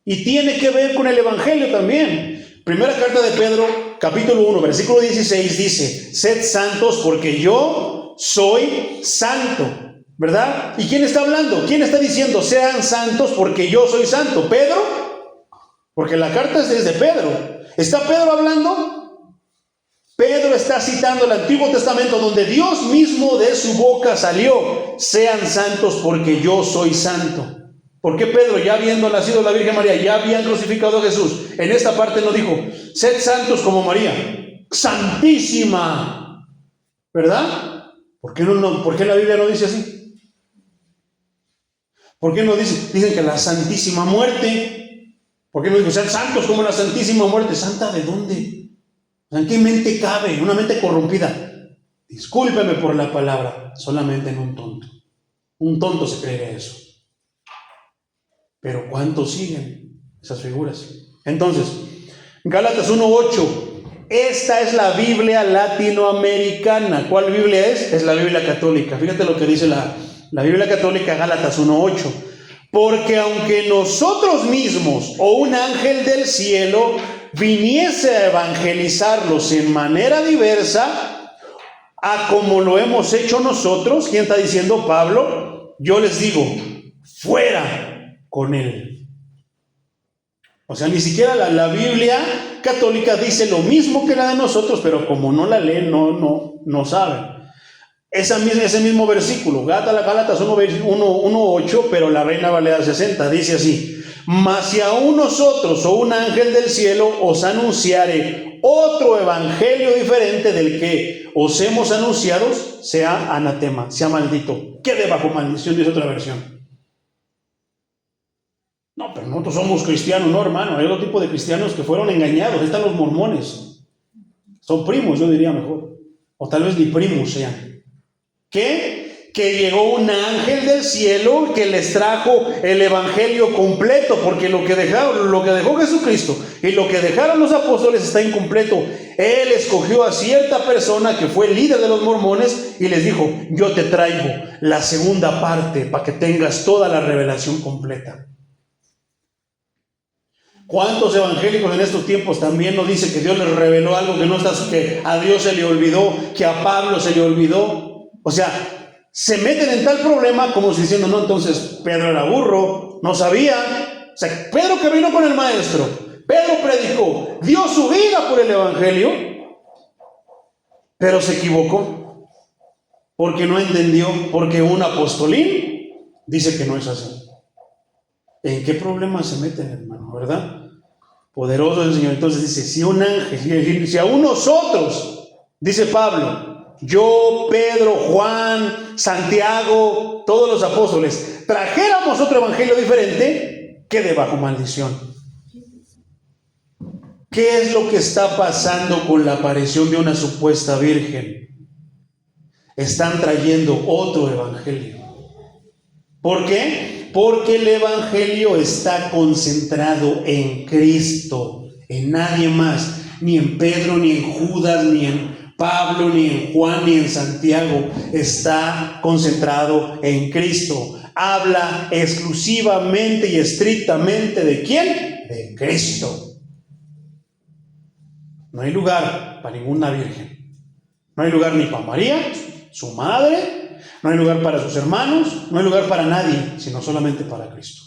Y tiene que ver con el Evangelio también. Primera carta de Pedro, capítulo 1, versículo 16 dice, sed santos porque yo soy santo. ¿Verdad? ¿Y quién está hablando? ¿Quién está diciendo sean santos porque yo soy santo? ¿Pedro? Porque la carta es de Pedro. ¿Está Pedro hablando? Pedro está citando el Antiguo Testamento donde Dios mismo de su boca salió, sean santos porque yo soy santo. ¿Por qué Pedro, ya habiendo nacido la Virgen María, ya habían crucificado a Jesús? En esta parte no dijo, sed santos como María, santísima, ¿verdad? ¿Por qué la Biblia no dice así? ¿Por qué no dice? Dicen que la santísima muerte. ¿Por qué no dijo ser santos como la santísima muerte? ¿Santa de dónde? ¿En qué mente cabe? Una mente corrompida. Discúlpeme por la palabra, solamente en un tonto. Un tonto se cree eso. Pero ¿cuántos siguen esas figuras? Entonces, Gálatas 1:8. Esta es la Biblia latinoamericana. ¿Cuál Biblia es? Es la Biblia católica. Fíjate lo que dice la Biblia católica, Gálatas 1:8. Porque aunque nosotros mismos o un ángel del cielo viniese a evangelizarlos en manera diversa, a como lo hemos hecho nosotros, ¿quién está diciendo? Pablo. Yo les digo, fuera con él. O sea, ni siquiera la Biblia católica dice lo mismo que la de nosotros, pero como no la leen, no saben. Ese mismo versículo, Gálatas 1:8, pero la Reina Valera 60, dice así: mas si aún nosotros o un ángel del cielo os anunciare otro evangelio diferente del que os hemos anunciado, sea anatema, sea maldito, quede bajo maldición, dice otra versión. No, pero nosotros somos cristianos, no, hermano. Hay otro tipo de cristianos que fueron engañados. Ahí están los mormones. Son primos, yo diría mejor. O tal vez ni primos sean. ¿Qué? Que llegó un ángel del cielo que les trajo el evangelio completo, porque lo que dejó Jesucristo y lo que dejaron los apóstoles está incompleto. Él escogió a cierta persona que fue el líder de los mormones y les dijo: yo te traigo la segunda parte para que tengas toda la revelación completa. ¿Cuántos evangélicos en estos tiempos también nos dicen que Dios les reveló algo que a Dios se le olvidó, que a Pablo se le olvidó? O sea, se meten en tal problema como si diciendo: no, entonces Pedro era burro, no sabía. O sea, Pedro caminó con el maestro, Pedro predicó, dio su vida por el evangelio, pero se equivocó porque no entendió, porque un apostolín dice que no es así. ¿En qué problema se meten, hermano? ¿Verdad? Poderoso el Señor. Entonces dice: si un ángel, si aún nosotros, dice Pablo, yo, Pedro, Juan, Santiago, todos los apóstoles, trajéramos otro evangelio diferente, quede bajo maldición. ¿Qué es lo que está pasando con la aparición de una supuesta virgen? Están trayendo otro evangelio. ¿Por qué? Porque el evangelio está concentrado en Cristo, en nadie más, ni en Pedro, ni en Judas, ni en Pablo, ni en Juan, ni en Santiago. Está concentrado en Cristo. Habla exclusivamente y estrictamente ¿de quién? De Cristo. No hay lugar para ninguna virgen. No hay lugar ni para María, su madre. No hay lugar para sus hermanos, no hay lugar para nadie, sino solamente para Cristo.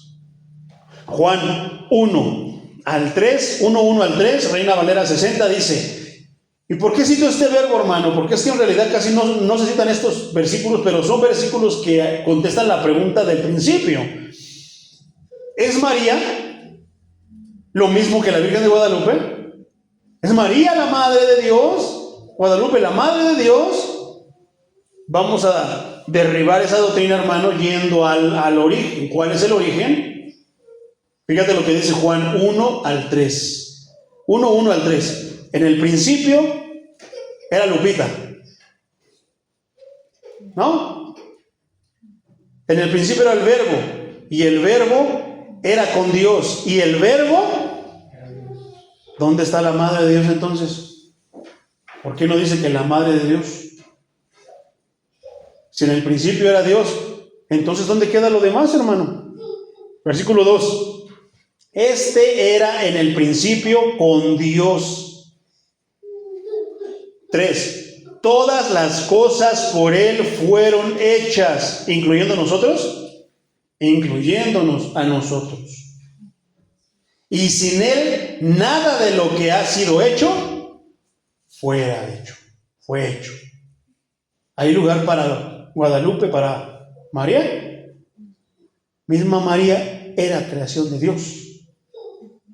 Juan 1:1 al 3, Reina Valera 60, dice: ¿y por qué cito este verbo, hermano? Porque es que en realidad casi no se citan estos versículos, pero son versículos que contestan la pregunta del principio. ¿Es María lo mismo que la Virgen de Guadalupe? ¿Es María la Madre de Dios? ¿Guadalupe la Madre de Dios? Vamos a derribar esa doctrina, hermano, yendo al origen. ¿Cuál es el origen? Fíjate lo que dice Juan 1 al 3. 1 al 3. En el principio era Lupita, ¿no? En el principio era el verbo, y el verbo era con Dios, y el verbo, ¿dónde está la Madre de Dios entonces? ¿Por qué no dice que la Madre de Dios? Si en el principio era Dios, entonces ¿dónde queda lo demás, hermano? Versículo 2. Este era en el principio con Dios. 3. Todas las cosas por Él fueron hechas, incluyendo nosotros, incluyéndonos a nosotros. Y sin Él, nada de lo que ha sido hecho, fue hecho. ¿Hay lugar para Guadalupe, para María? Misma María era creación de Dios,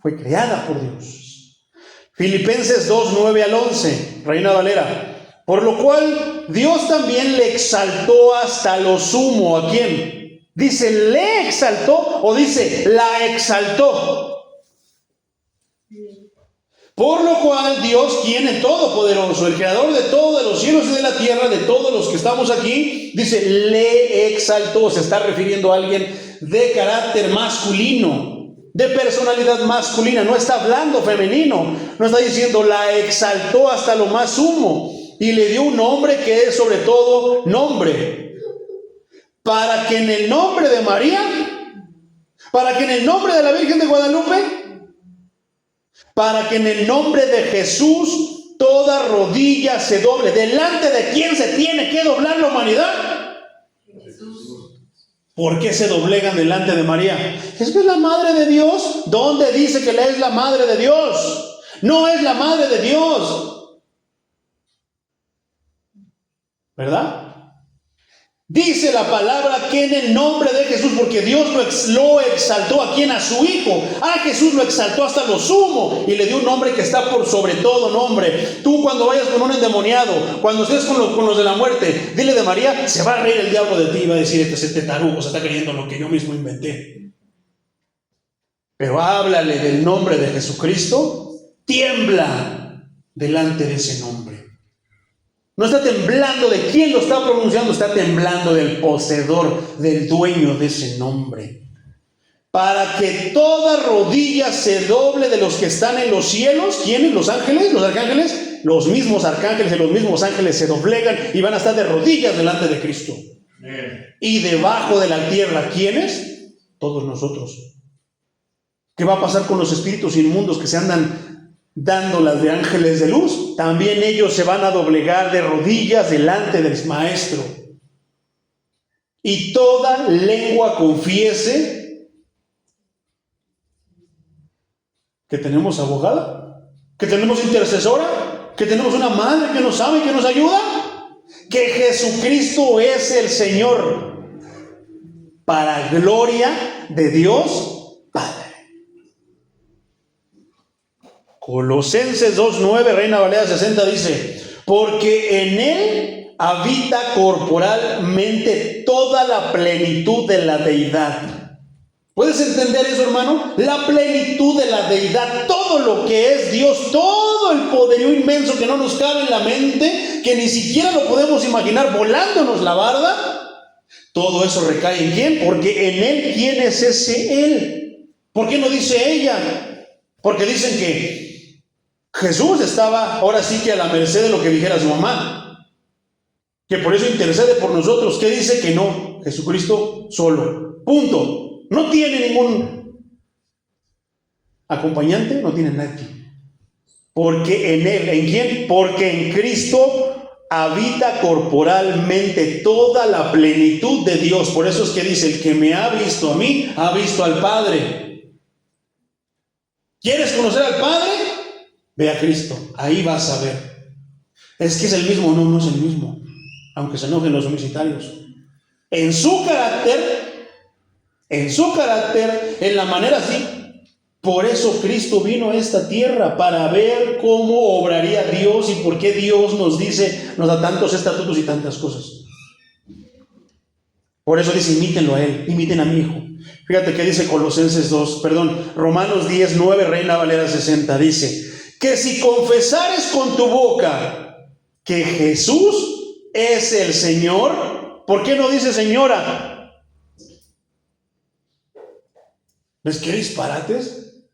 fue creada por Dios. Filipenses 2:9 al 11, Reina Valera: por lo cual Dios también le exaltó hasta lo sumo. ¿A quién? ¿Dice le exaltó o dice la exaltó? Por lo cual Dios, quien es todopoderoso, el creador de todos los cielos y de la tierra, de todos los que estamos aquí, dice le exaltó. Se está refiriendo a alguien de carácter masculino. de personalidad masculina, no está hablando femenino, no está diciendo la exaltó hasta lo más sumo y le dio un nombre que es sobre todo nombre, para que en el nombre de María, para que en el nombre de la Virgen de Guadalupe, para que en el nombre de Jesús toda rodilla se doble. ¿Delante de quién se tiene que doblar la humanidad? ¿Por qué se doblegan delante de María? Es que es la madre de Dios. ¿Dónde dice que es la madre de Dios? No es la madre de Dios, ¿verdad? Dice la palabra que en el nombre de Jesús, porque Dios lo exaltó ¿a quién? A su Hijo. A Jesús lo exaltó hasta lo sumo y le dio un nombre que está por sobre todo nombre. Tú cuando vayas con un endemoniado, cuando estés con los de la muerte, dile de María, se va a reír el diablo de ti y va a decir, este tarugo se está creyendo lo que yo mismo inventé. Pero háblale del nombre de Jesucristo, tiembla delante de ese nombre. No está temblando de quién lo está pronunciando, está temblando del poseedor, del dueño de ese nombre. Para que toda rodilla se doble de los que están en los cielos. ¿Quiénes? ¿Los ángeles? ¿Los arcángeles? Los mismos arcángeles y los mismos ángeles se doblegan y van a estar de rodillas delante de Cristo. Y debajo de la tierra, ¿quiénes? Todos nosotros. ¿Qué va a pasar con los espíritus inmundos que se andan dando las de ángeles de luz? También ellos se van a doblegar de rodillas delante del Maestro. Y toda lengua confiese que tenemos abogada, que tenemos intercesora, que tenemos una madre que nos ama y que nos ayuda, que Jesucristo es el Señor, para gloria de Dios Padre. Colosenses 2:9, Reina Valera 60 dice, porque en Él habita corporalmente toda la plenitud de la deidad. ¿Puedes entender eso, hermano? La plenitud de la deidad, todo lo que es Dios, todo el poderío inmenso que no nos cabe en la mente, que ni siquiera lo podemos imaginar volándonos la barda, todo eso recae ¿en quién? Porque en Él, ¿quién es ese Él? ¿Por qué no dice ella? Porque dicen que Jesús estaba ahora sí que a la merced de lo que dijera su mamá, que por eso intercede por nosotros. ¿Qué dice? Que no, Jesucristo solo, punto. No tiene ningún acompañante, no tiene nadie. Porque en Él, ¿en quién? Porque en Cristo habita corporalmente toda la plenitud de Dios. Por eso es que dice, el que me ha visto a mí, ha visto al Padre. ¿Quieres conocer al Padre? Ve a Cristo, ahí vas a ver. Es que es el mismo, no es el mismo, aunque se enojen los homicitarios. En su carácter, en la manera así. Por eso Cristo vino a esta tierra, para ver cómo obraría Dios y por qué Dios nos da tantos estatutos y tantas cosas. Por eso dice, imítenlo a Él, imiten a mi Hijo. Fíjate que dice Romanos 10:9, Reina Valera 60, dice, que si confesares con tu boca que Jesús es el Señor, ¿por qué no dice señora? ¿Ves qué disparates?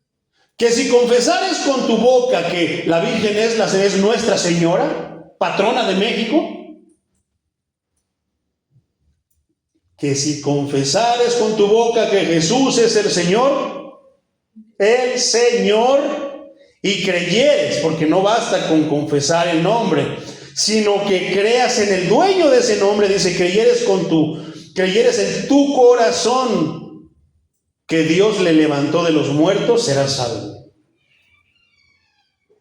Que si confesares con tu boca que la Virgen es Nuestra Señora, patrona de México, que si confesares con tu boca que Jesús es el Señor, y creyeres, porque no basta con confesar el nombre, sino que creas en el dueño de ese nombre, dice, creyeres en tu corazón que Dios le levantó de los muertos, serás salvo.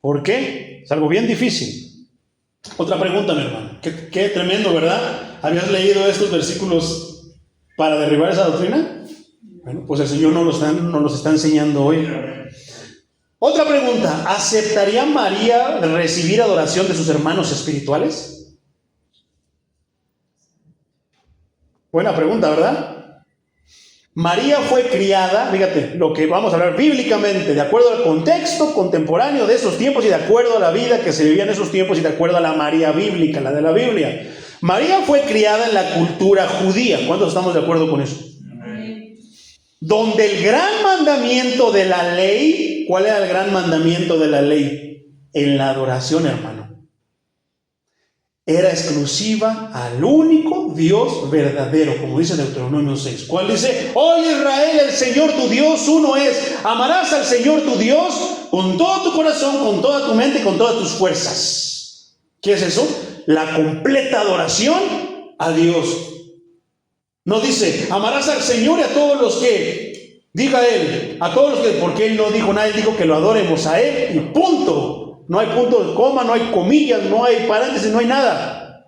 ¿Por qué? Es algo bien difícil. Otra pregunta, mi hermano. Qué tremendo, ¿verdad? ¿Habías leído estos versículos para derribar esa doctrina? Bueno, pues el Señor nos los está enseñando hoy. Otra pregunta, ¿aceptaría María recibir adoración de sus hermanos espirituales? Buena pregunta, ¿verdad? María fue criada, fíjate, lo que vamos a hablar bíblicamente, de acuerdo al contexto contemporáneo de esos tiempos y de acuerdo a la vida que se vivía en esos tiempos y de acuerdo a la María bíblica, la de la Biblia. María fue criada en la cultura judía. ¿Cuántos estamos de acuerdo con eso? donde el gran mandamiento de la ley, ¿cuál era el gran mandamiento de la ley? En la adoración, hermano. Era exclusiva al único Dios verdadero, como dice Deuteronomio 6. ¿Cuál dice? Oye Israel, el Señor tu Dios uno es. Amarás al Señor tu Dios con todo tu corazón, con toda tu mente y con todas tus fuerzas. ¿Qué es eso? La completa adoración a Dios. No dice, amarás al Señor y a todos los que, diga Él, a todos los que, porque Él no dijo nada, Él dijo que lo adoremos a Él y punto. No hay punto de coma, no hay comillas, no hay paréntesis, no hay nada.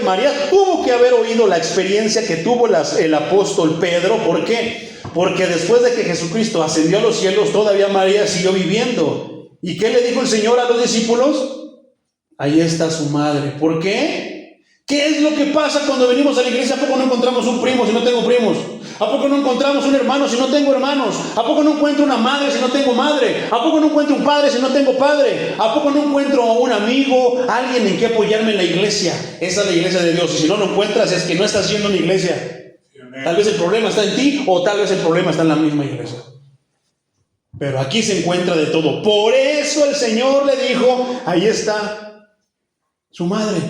María tuvo que haber oído la experiencia que tuvo el apóstol Pedro. ¿Por qué? Porque después de que Jesucristo ascendió a los cielos, todavía María siguió viviendo. ¿Y qué le dijo el Señor a los discípulos? Ahí está su madre. ¿Por qué? ¿Qué es lo que pasa cuando venimos a la iglesia? ¿A poco no encontramos un primo si no tengo primos? ¿A poco no encontramos un hermano si no tengo hermanos? ¿A poco no encuentro una madre si no tengo madre? ¿A poco no encuentro un padre si no tengo padre? ¿A poco no encuentro a un amigo, alguien en que apoyarme en la iglesia? Esa es la iglesia de Dios. Y si no lo encuentras es que no estás yendo a una iglesia. Tal vez el problema está en ti o tal vez el problema está en la misma iglesia. Pero aquí se encuentra de todo. Por eso el Señor le dijo, ahí está su madre.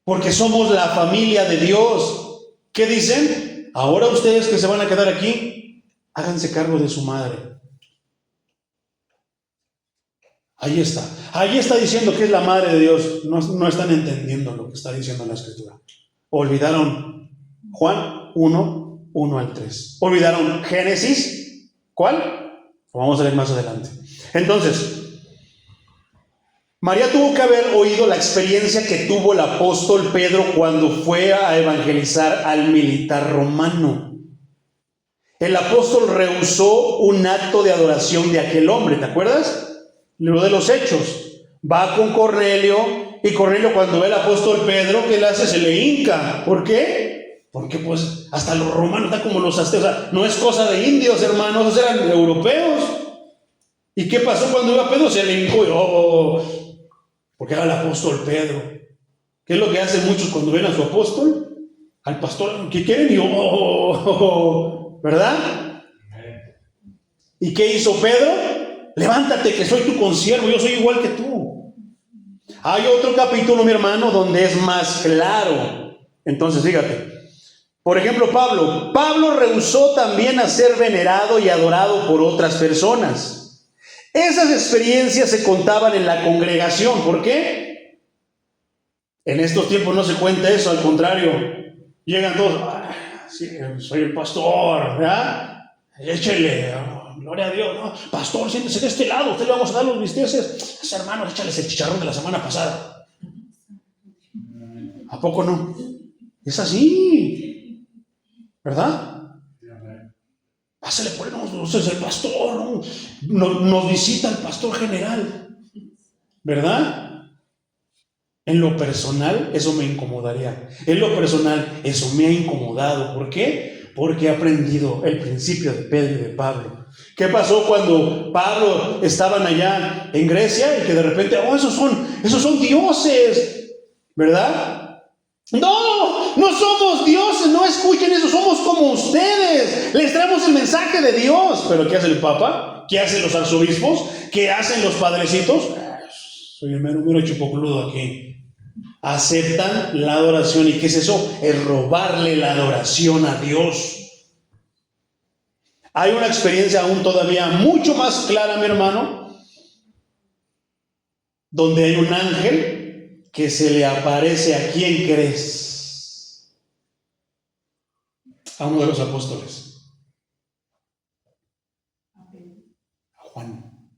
Porque somos la familia de Dios. ¿Qué dicen? Ahora ustedes que se van a quedar aquí, háganse cargo de su madre. Ahí está. Ahí está diciendo que es la madre de Dios. No están entendiendo lo que está diciendo la Escritura. Olvidaron Juan 1, 1 al 3. Olvidaron Génesis. ¿Cuál? Lo vamos a leer más adelante. Entonces, María tuvo que haber oído la experiencia que tuvo el apóstol Pedro cuando fue a evangelizar al militar romano. El apóstol rehusó un acto de adoración de aquel hombre, ¿te acuerdas? Libro de los Hechos. Va con Cornelio y Cornelio cuando ve al apóstol Pedro, ¿qué le hace? Se le hinca. ¿Por qué? Porque pues hasta los romanos están como los aztecas. O sea, no es cosa de indios, hermanos, esos eran europeos. ¿Y qué pasó cuando iba Pedro? Se le hincó. Porque era el apóstol Pedro. ¿Qué es lo que hacen muchos cuando ven a su apóstol? Al pastor, ¿qué quieren? Y ¿verdad? ¿Y qué hizo Pedro? Levántate, que soy tu consiervo, yo soy igual que tú. Hay otro capítulo, mi hermano, donde es más claro. Entonces, fíjate. Por ejemplo, Pablo rehusó también a ser venerado y adorado por otras personas. Esas experiencias se contaban en la congregación. ¿Por qué? En estos tiempos no se cuenta eso, al contrario. Llegan todos, sí, soy el pastor, ¿verdad? Échele, gloria a Dios, ¿no? Pastor, siéntese de este lado, usted le vamos a dar los bisteces. Hermanos, échales el chicharrón de la semana pasada. ¿A poco no? Es así, ¿verdad? Pásale por nosotros, el pastor, ¿no? Nos visita el pastor general, ¿verdad? En lo personal, eso me incomodaría. En lo personal, eso me ha incomodado. ¿Por qué? Porque he aprendido el principio de Pedro y de Pablo. ¿Qué pasó cuando Pablo estaban allá en Grecia y que de repente, esos son dioses, ¿verdad? No somos dioses, no escuchen eso, somos como ustedes, les traemos el mensaje de Dios. Pero ¿qué hace el Papa? ¿Qué hacen los arzobispos? ¿Qué hacen los padrecitos? Soy el mero chupocludo aquí. Aceptan la adoración. ¿Y qué es eso? Es robarle la adoración a Dios. Hay una experiencia aún todavía mucho más clara, mi hermano, donde hay un ángel que se le aparece. ¿A quién crees? A uno de los apóstoles. A Juan.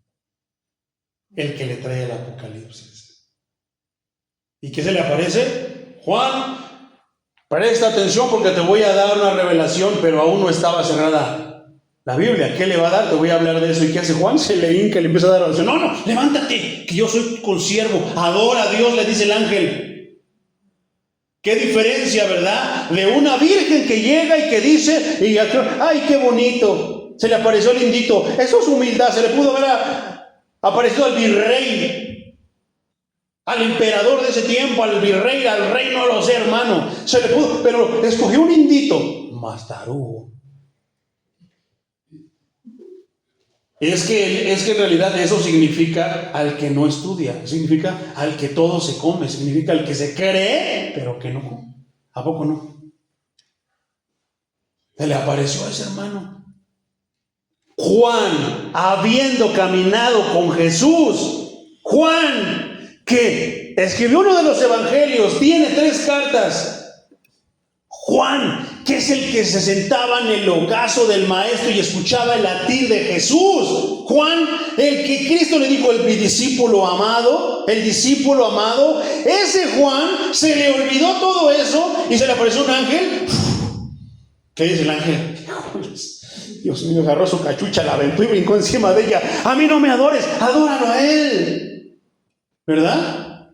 El que le trae el Apocalipsis. ¿Y qué se le aparece? Juan, presta atención porque te voy a dar una revelación, pero aún no estaba cerrada la Biblia. ¿Qué le va a dar? Te voy a hablar de eso. ¿Y qué hace Juan? Se le hinca y le empieza a dar oración. No, levántate, que yo soy tu consiervo. Adora a Dios, le dice el ángel. Qué diferencia, ¿verdad? De una virgen que llega y que dice, ay, qué bonito, se le apareció el lindito. Eso es humildad. Se le pudo haber aparecido al virrey, al emperador de ese tiempo, al virrey, al rey, no lo sé, hermano. Se le pudo, pero escogió un indito, más tarugo. Es que en realidad eso significa al que no estudia, significa al que todo se come, significa al que se cree, pero que no come. ¿A poco no? Se le apareció a ese hermano. Juan, habiendo caminado con Jesús, Juan, que escribió uno de los evangelios, tiene 3 cartas. Juan, que es el que se sentaba en el ocaso del maestro y escuchaba el latir de Jesús. Juan, el que Cristo le dijo, el discípulo amado, ese Juan se le olvidó todo eso y se le apareció un ángel. ¿Qué dice el ángel? Dios mío, agarró su cachucha, la aventó y brincó encima de ella. A mí no me adores, adóralo a él. ¿Verdad?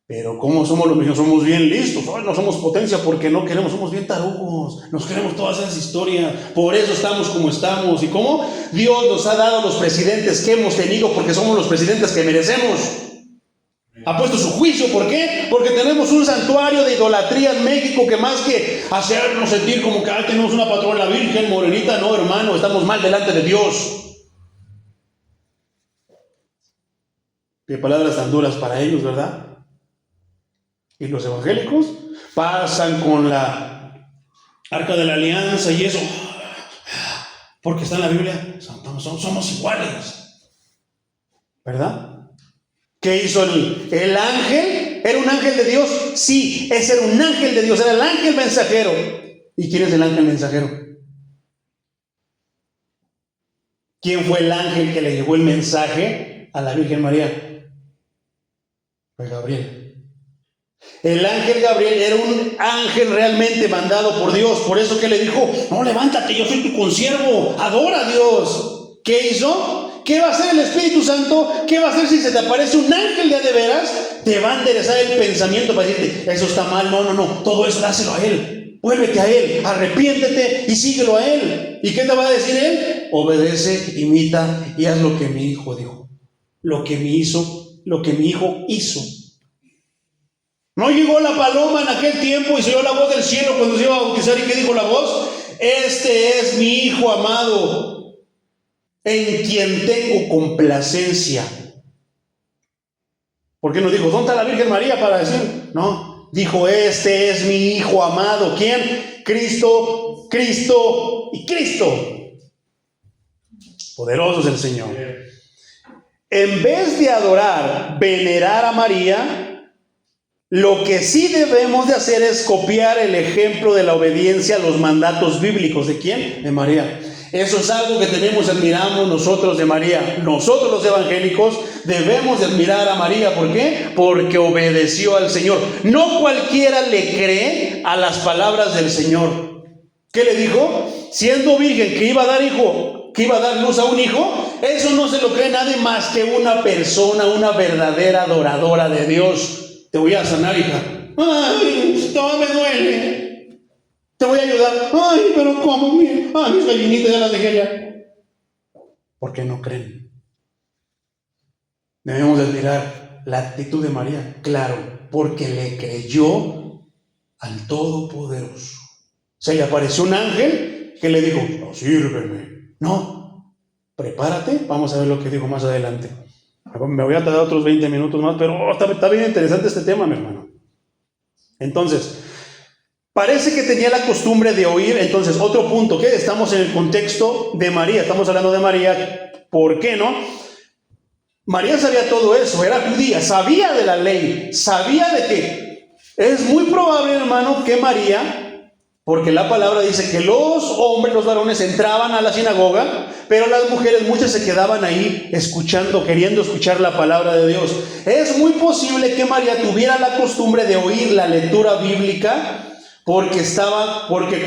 Pero ¿cómo somos los mexicanos? Somos bien listos. No somos potencia porque no queremos, somos bien tarugos. Nos queremos todas esas historias. Por eso estamos como estamos. ¿Y cómo? Dios nos ha dado los presidentes que hemos tenido porque somos los presidentes que merecemos. Ha puesto su juicio. ¿Por qué? Porque tenemos un santuario de idolatría en México que más que hacernos sentir como que tenemos una patrona virgen morenita, no, hermano, estamos mal delante de Dios. Qué palabras tan duras para ellos, ¿verdad? Y los evangélicos pasan con la Arca de la Alianza y eso, porque está en la Biblia, somos iguales, ¿verdad? ¿Qué hizo el ángel? ¿Era un ángel de Dios? Sí, ese era un ángel de Dios, era el ángel mensajero. ¿Y quién es el ángel mensajero? ¿Quién fue el ángel que le llevó el mensaje a la Virgen María? Fue Gabriel. El ángel Gabriel era un ángel realmente mandado por Dios. Por eso que le dijo, no, levántate, yo soy tu consiervo, adora a Dios. ¿Qué hizo? ¿Qué va a hacer el Espíritu Santo? ¿Qué va a hacer si se te aparece un ángel de veras? Te va a enderezar el pensamiento para decirte, eso está mal, no, todo eso dáselo a Él. Vuélvete a Él, arrepiéntete y síguelo a Él. ¿Y qué te va a decir Él? Obedece, imita y haz lo que mi hijo dijo. Lo que mi hijo hizo. No llegó la paloma en aquel tiempo y se oyó la voz del cielo cuando se iba a bautizar. ¿Y qué dijo la voz? Este es mi hijo amado, en quien tengo complacencia. ¿Por qué no dijo, ¿dónde está la Virgen María para decir? No, dijo, este es mi hijo amado. ¿Quién? Cristo y Cristo. Poderoso es el Señor. En vez de adorar, venerar a María, lo que sí debemos de hacer es copiar el ejemplo de la obediencia a los mandatos bíblicos. ¿De quién? De María. Eso es algo que tenemos y admiramos nosotros de María. Nosotros los evangélicos debemos de admirar a María. ¿Por qué? Porque obedeció al Señor. No cualquiera le cree a las palabras del Señor. ¿Qué le dijo? Siendo virgen que iba a dar luz a un hijo, eso no se lo cree nadie más que una persona, una verdadera adoradora de Dios. Te voy a sanar, hija. Ay, todo me duele. Te voy a ayudar. Ay, pero ¿cómo? Mis gallinitas ya las dejé ya. ¿Por qué no creen? Debemos admirar la actitud de María. Claro, porque le creyó al Todopoderoso. Se le apareció un ángel que le dijo, no, sírveme. No, prepárate. Vamos a ver lo que dijo más adelante. Me voy a tardar otros 20 minutos más, pero está bien interesante este tema, mi hermano. Entonces, parece que tenía la costumbre de oír. Entonces, otro punto, que estamos en el contexto de María, estamos hablando de María. ¿Por qué no? María sabía todo eso, era judía, sabía de la ley, sabía de que es muy probable, hermano, que María, porque la palabra dice que los hombres, los varones, entraban a la sinagoga, pero las mujeres, muchas se quedaban ahí escuchando, queriendo escuchar la palabra de Dios. Es muy posible que María tuviera la costumbre de oír la lectura bíblica, porque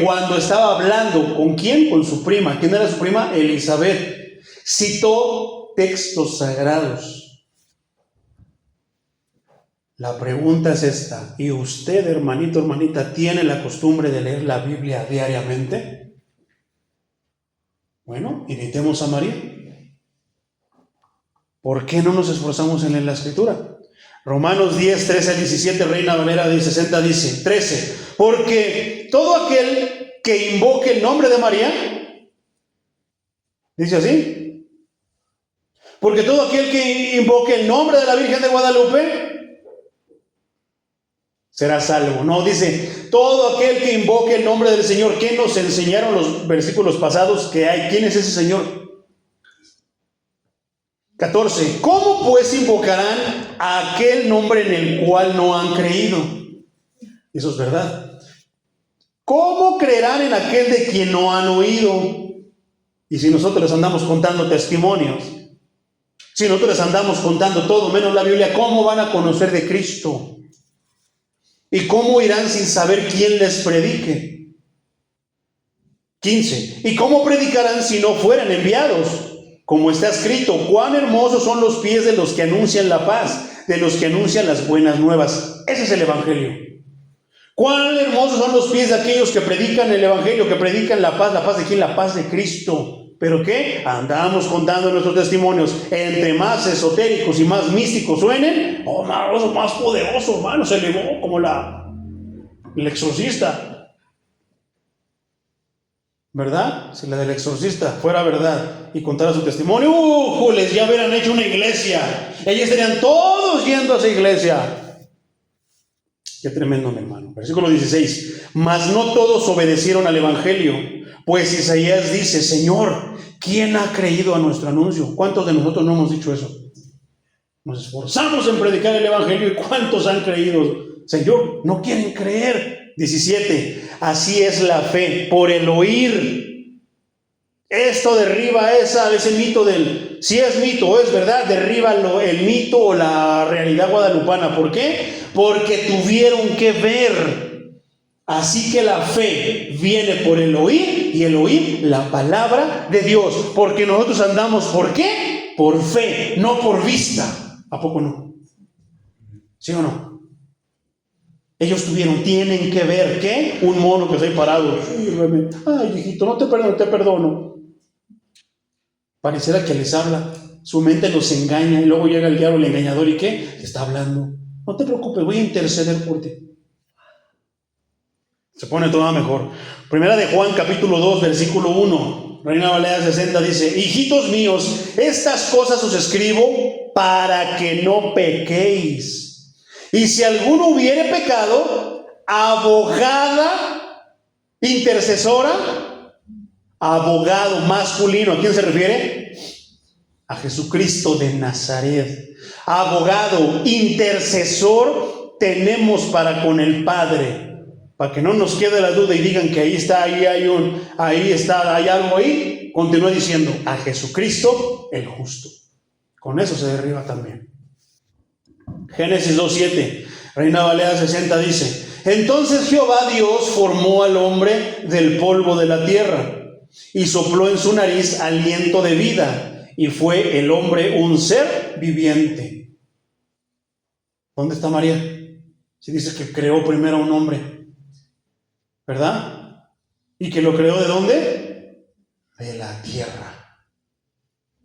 cuando estaba hablando, ¿con quién? Con su prima. ¿Quién era su prima? Elizabeth. Citó textos sagrados. La pregunta es esta: ¿y usted, hermanito, hermanita, tiene la costumbre de leer la Biblia diariamente? Bueno, imitemos a María. ¿Por qué no nos esforzamos en leer la Escritura? Romanos 10, 13 al 17, Reina Valera de 60 dice, 13, porque todo aquel que invoque el nombre de María, dice así, porque todo aquel que invoque el nombre de la Virgen de Guadalupe será salvo. No, dice, todo aquel que invoque el nombre del Señor. ¿Qué nos enseñaron los versículos pasados que hay? ¿Quién es ese Señor? 14. ¿Cómo pues invocarán a aquel nombre en el cual no han creído? Eso es verdad. ¿Cómo creerán en aquel de quien no han oído? Y si nosotros les andamos contando testimonios, si nosotros les andamos contando todo menos la Biblia, ¿cómo van a conocer de Cristo? ¿Y cómo irán sin saber quién les predique? 15. ¿Y cómo predicarán si no fueran enviados? Como está escrito, cuán hermosos son los pies de los que anuncian la paz, de los que anuncian las buenas nuevas. Ese es el Evangelio. Cuán hermosos son los pies de aquellos que predican el Evangelio, que predican la paz de quién, la paz de Cristo. ¿Pero qué? Andamos contando nuestros testimonios. Entre más esotéricos y más místicos suenen, más poderoso, hermano, se elevó como el exorcista. ¿Verdad? Si la del exorcista fuera verdad y contara su testimonio, ¡jules! Ya hubieran hecho una iglesia. Ellos estarían todos yendo a esa iglesia. Qué tremendo, mi hermano. Versículo 16. Mas no todos obedecieron al Evangelio, pues Isaías dice, Señor, ¿quién ha creído a nuestro anuncio? ¿Cuántos de nosotros no hemos dicho eso? Nos esforzamos en predicar el Evangelio y ¿cuántos han creído? Señor, no quieren creer. 17. Así es la fe, por el oír. Esto derriba ese mito si es mito o es verdad, derriba el mito o la realidad guadalupana. ¿Por qué? Porque tuvieron que ver. Así que la fe viene por el oír y el oír la palabra de Dios. Porque nosotros andamos, ¿por qué? Por fe, no por vista. ¿A poco no? ¿Sí o no? Ellos tienen que ver, ¿qué? Un mono que está ahí parado. Ay, hijito, no te perdono, te perdono. Pareciera que les habla. Su mente los engaña y luego llega el diablo, el engañador, ¿y qué? Te está hablando. No te preocupes, voy a interceder por ti. Se pone todo mejor. Primera de Juan, capítulo 2, versículo 1. Reina Valera 60 dice, hijitos míos, estas cosas os escribo para que no pequéis. Y si alguno hubiere pecado, abogada, intercesora, abogado masculino, ¿a quién se refiere? A Jesucristo de Nazaret. Abogado, intercesor, tenemos para con el Padre. Para que no nos quede la duda y digan que ahí está, hay algo ahí. Continúa diciendo, a Jesucristo el justo. Con eso se derriba también. Génesis 2:7, Reina Valera 60 dice, entonces Jehová Dios formó al hombre del polvo de la tierra y sopló en su nariz aliento de vida y fue el hombre un ser viviente. ¿Dónde está María? Si dice que creó primero a un hombre, ¿verdad? ¿Y que lo creó de dónde? De la tierra.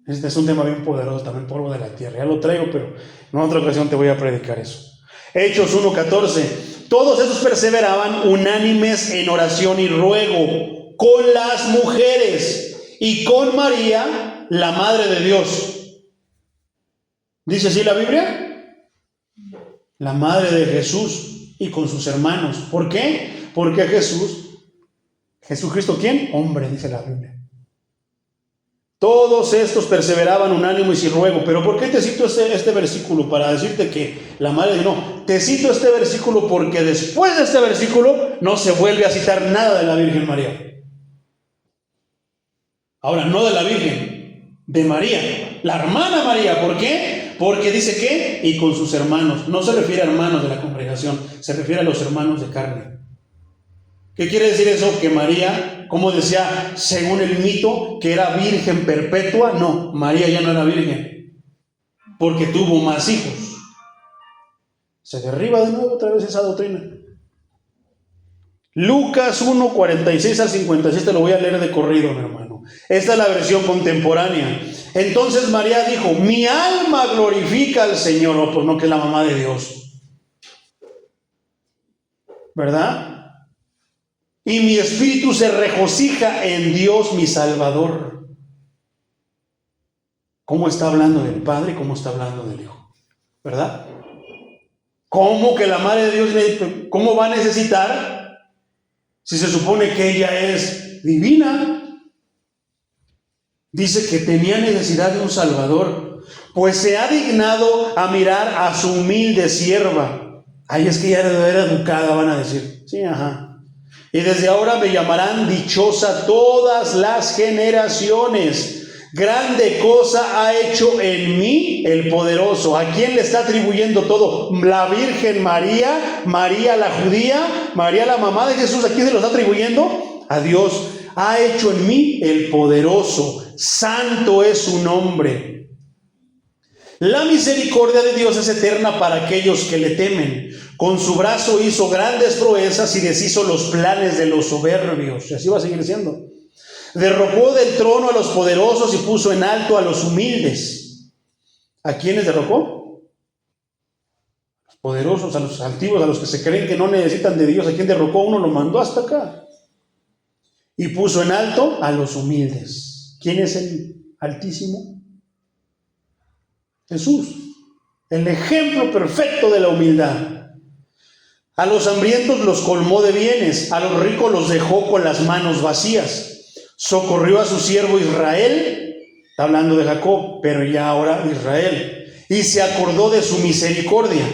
Este es un tema bien poderoso, también polvo de la tierra. Ya lo traigo, pero en otra ocasión te voy a predicar eso. Hechos 1:14. Todos esos perseveraban unánimes en oración y ruego con las mujeres y con María, la Madre de Dios. ¿Dice así la Biblia? La Madre de Jesús y con sus hermanos. ¿Por qué? Porque Jesucristo, ¿quién? Hombre, dice la Biblia. Todos estos perseveraban unánimes y ruego. Pero ¿por qué te cito este versículo? Para decirte que la madre no. Te cito este versículo porque después de este versículo no se vuelve a citar nada de la Virgen María. Ahora, no de la Virgen, de María, la hermana María. ¿Por qué? Porque dice que y con sus hermanos. No se refiere a hermanos de la congregación, se refiere a los hermanos de carne. ¿Qué quiere decir eso? Que María, como decía, según el mito, que era virgen perpetua. No, María ya no era virgen, porque tuvo más hijos. Se derriba de nuevo otra vez esa doctrina. Lucas 1:46 al 56, te lo voy a leer de corrido, mi hermano. Esta es la versión contemporánea. Entonces María dijo: mi alma glorifica al Señor. Oh, pues no, que es la mamá de Dios, ¿verdad? Y mi espíritu se regocija en Dios mi Salvador. ¿Cómo está hablando del Padre? ¿Cómo está hablando del Hijo? ¿Verdad? ¿Cómo que la Madre de Dios, cómo va a necesitar si se supone que ella es divina? Dice que tenía necesidad de un Salvador, pues se ha dignado a mirar a su humilde sierva. Ay, es que ya era educada, van a decir. Sí, ajá. Y desde ahora me llamarán dichosa todas las generaciones. Grande cosa ha hecho en mí el poderoso. ¿A quién le está atribuyendo todo? La Virgen María, María la judía, María la mamá de Jesús. ¿A quién se lo está atribuyendo? A Dios. Ha hecho en mí el poderoso. Santo es su nombre. La misericordia de Dios es eterna para aquellos que le temen. Con su brazo hizo grandes proezas y deshizo los planes de los soberbios. Y así va a seguir siendo. Derrocó del trono a los poderosos y puso en alto a los humildes. ¿A quiénes derrocó? A los poderosos, a los altivos, a los que se creen que no necesitan de Dios. ¿A quién derrocó? Uno lo mandó hasta acá. Y puso en alto a los humildes. ¿Quién es el Altísimo? Jesús, el ejemplo perfecto de la humildad. A los hambrientos los colmó de bienes, a los ricos los dejó con las manos vacías. Socorrió a su siervo Israel, está hablando de Jacob, pero ya ahora Israel, y se acordó de su misericordia,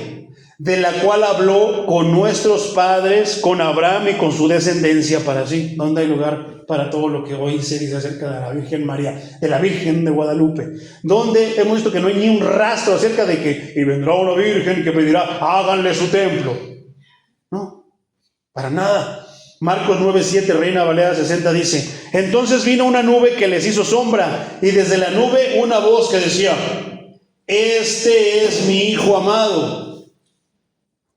de la cual habló con nuestros padres, con Abraham y con su descendencia para sí. ¿Dónde hay lugar para todo lo que hoy se dice acerca de la Virgen María, de la Virgen de Guadalupe? Donde hemos visto que no hay ni un rastro acerca de que y vendrá una Virgen que pedirá, háganle su templo. No, para nada. Marcos 9:7, Reina Valera 60 dice: entonces vino una nube que les hizo sombra, y desde la nube una voz que decía: este es mi Hijo amado.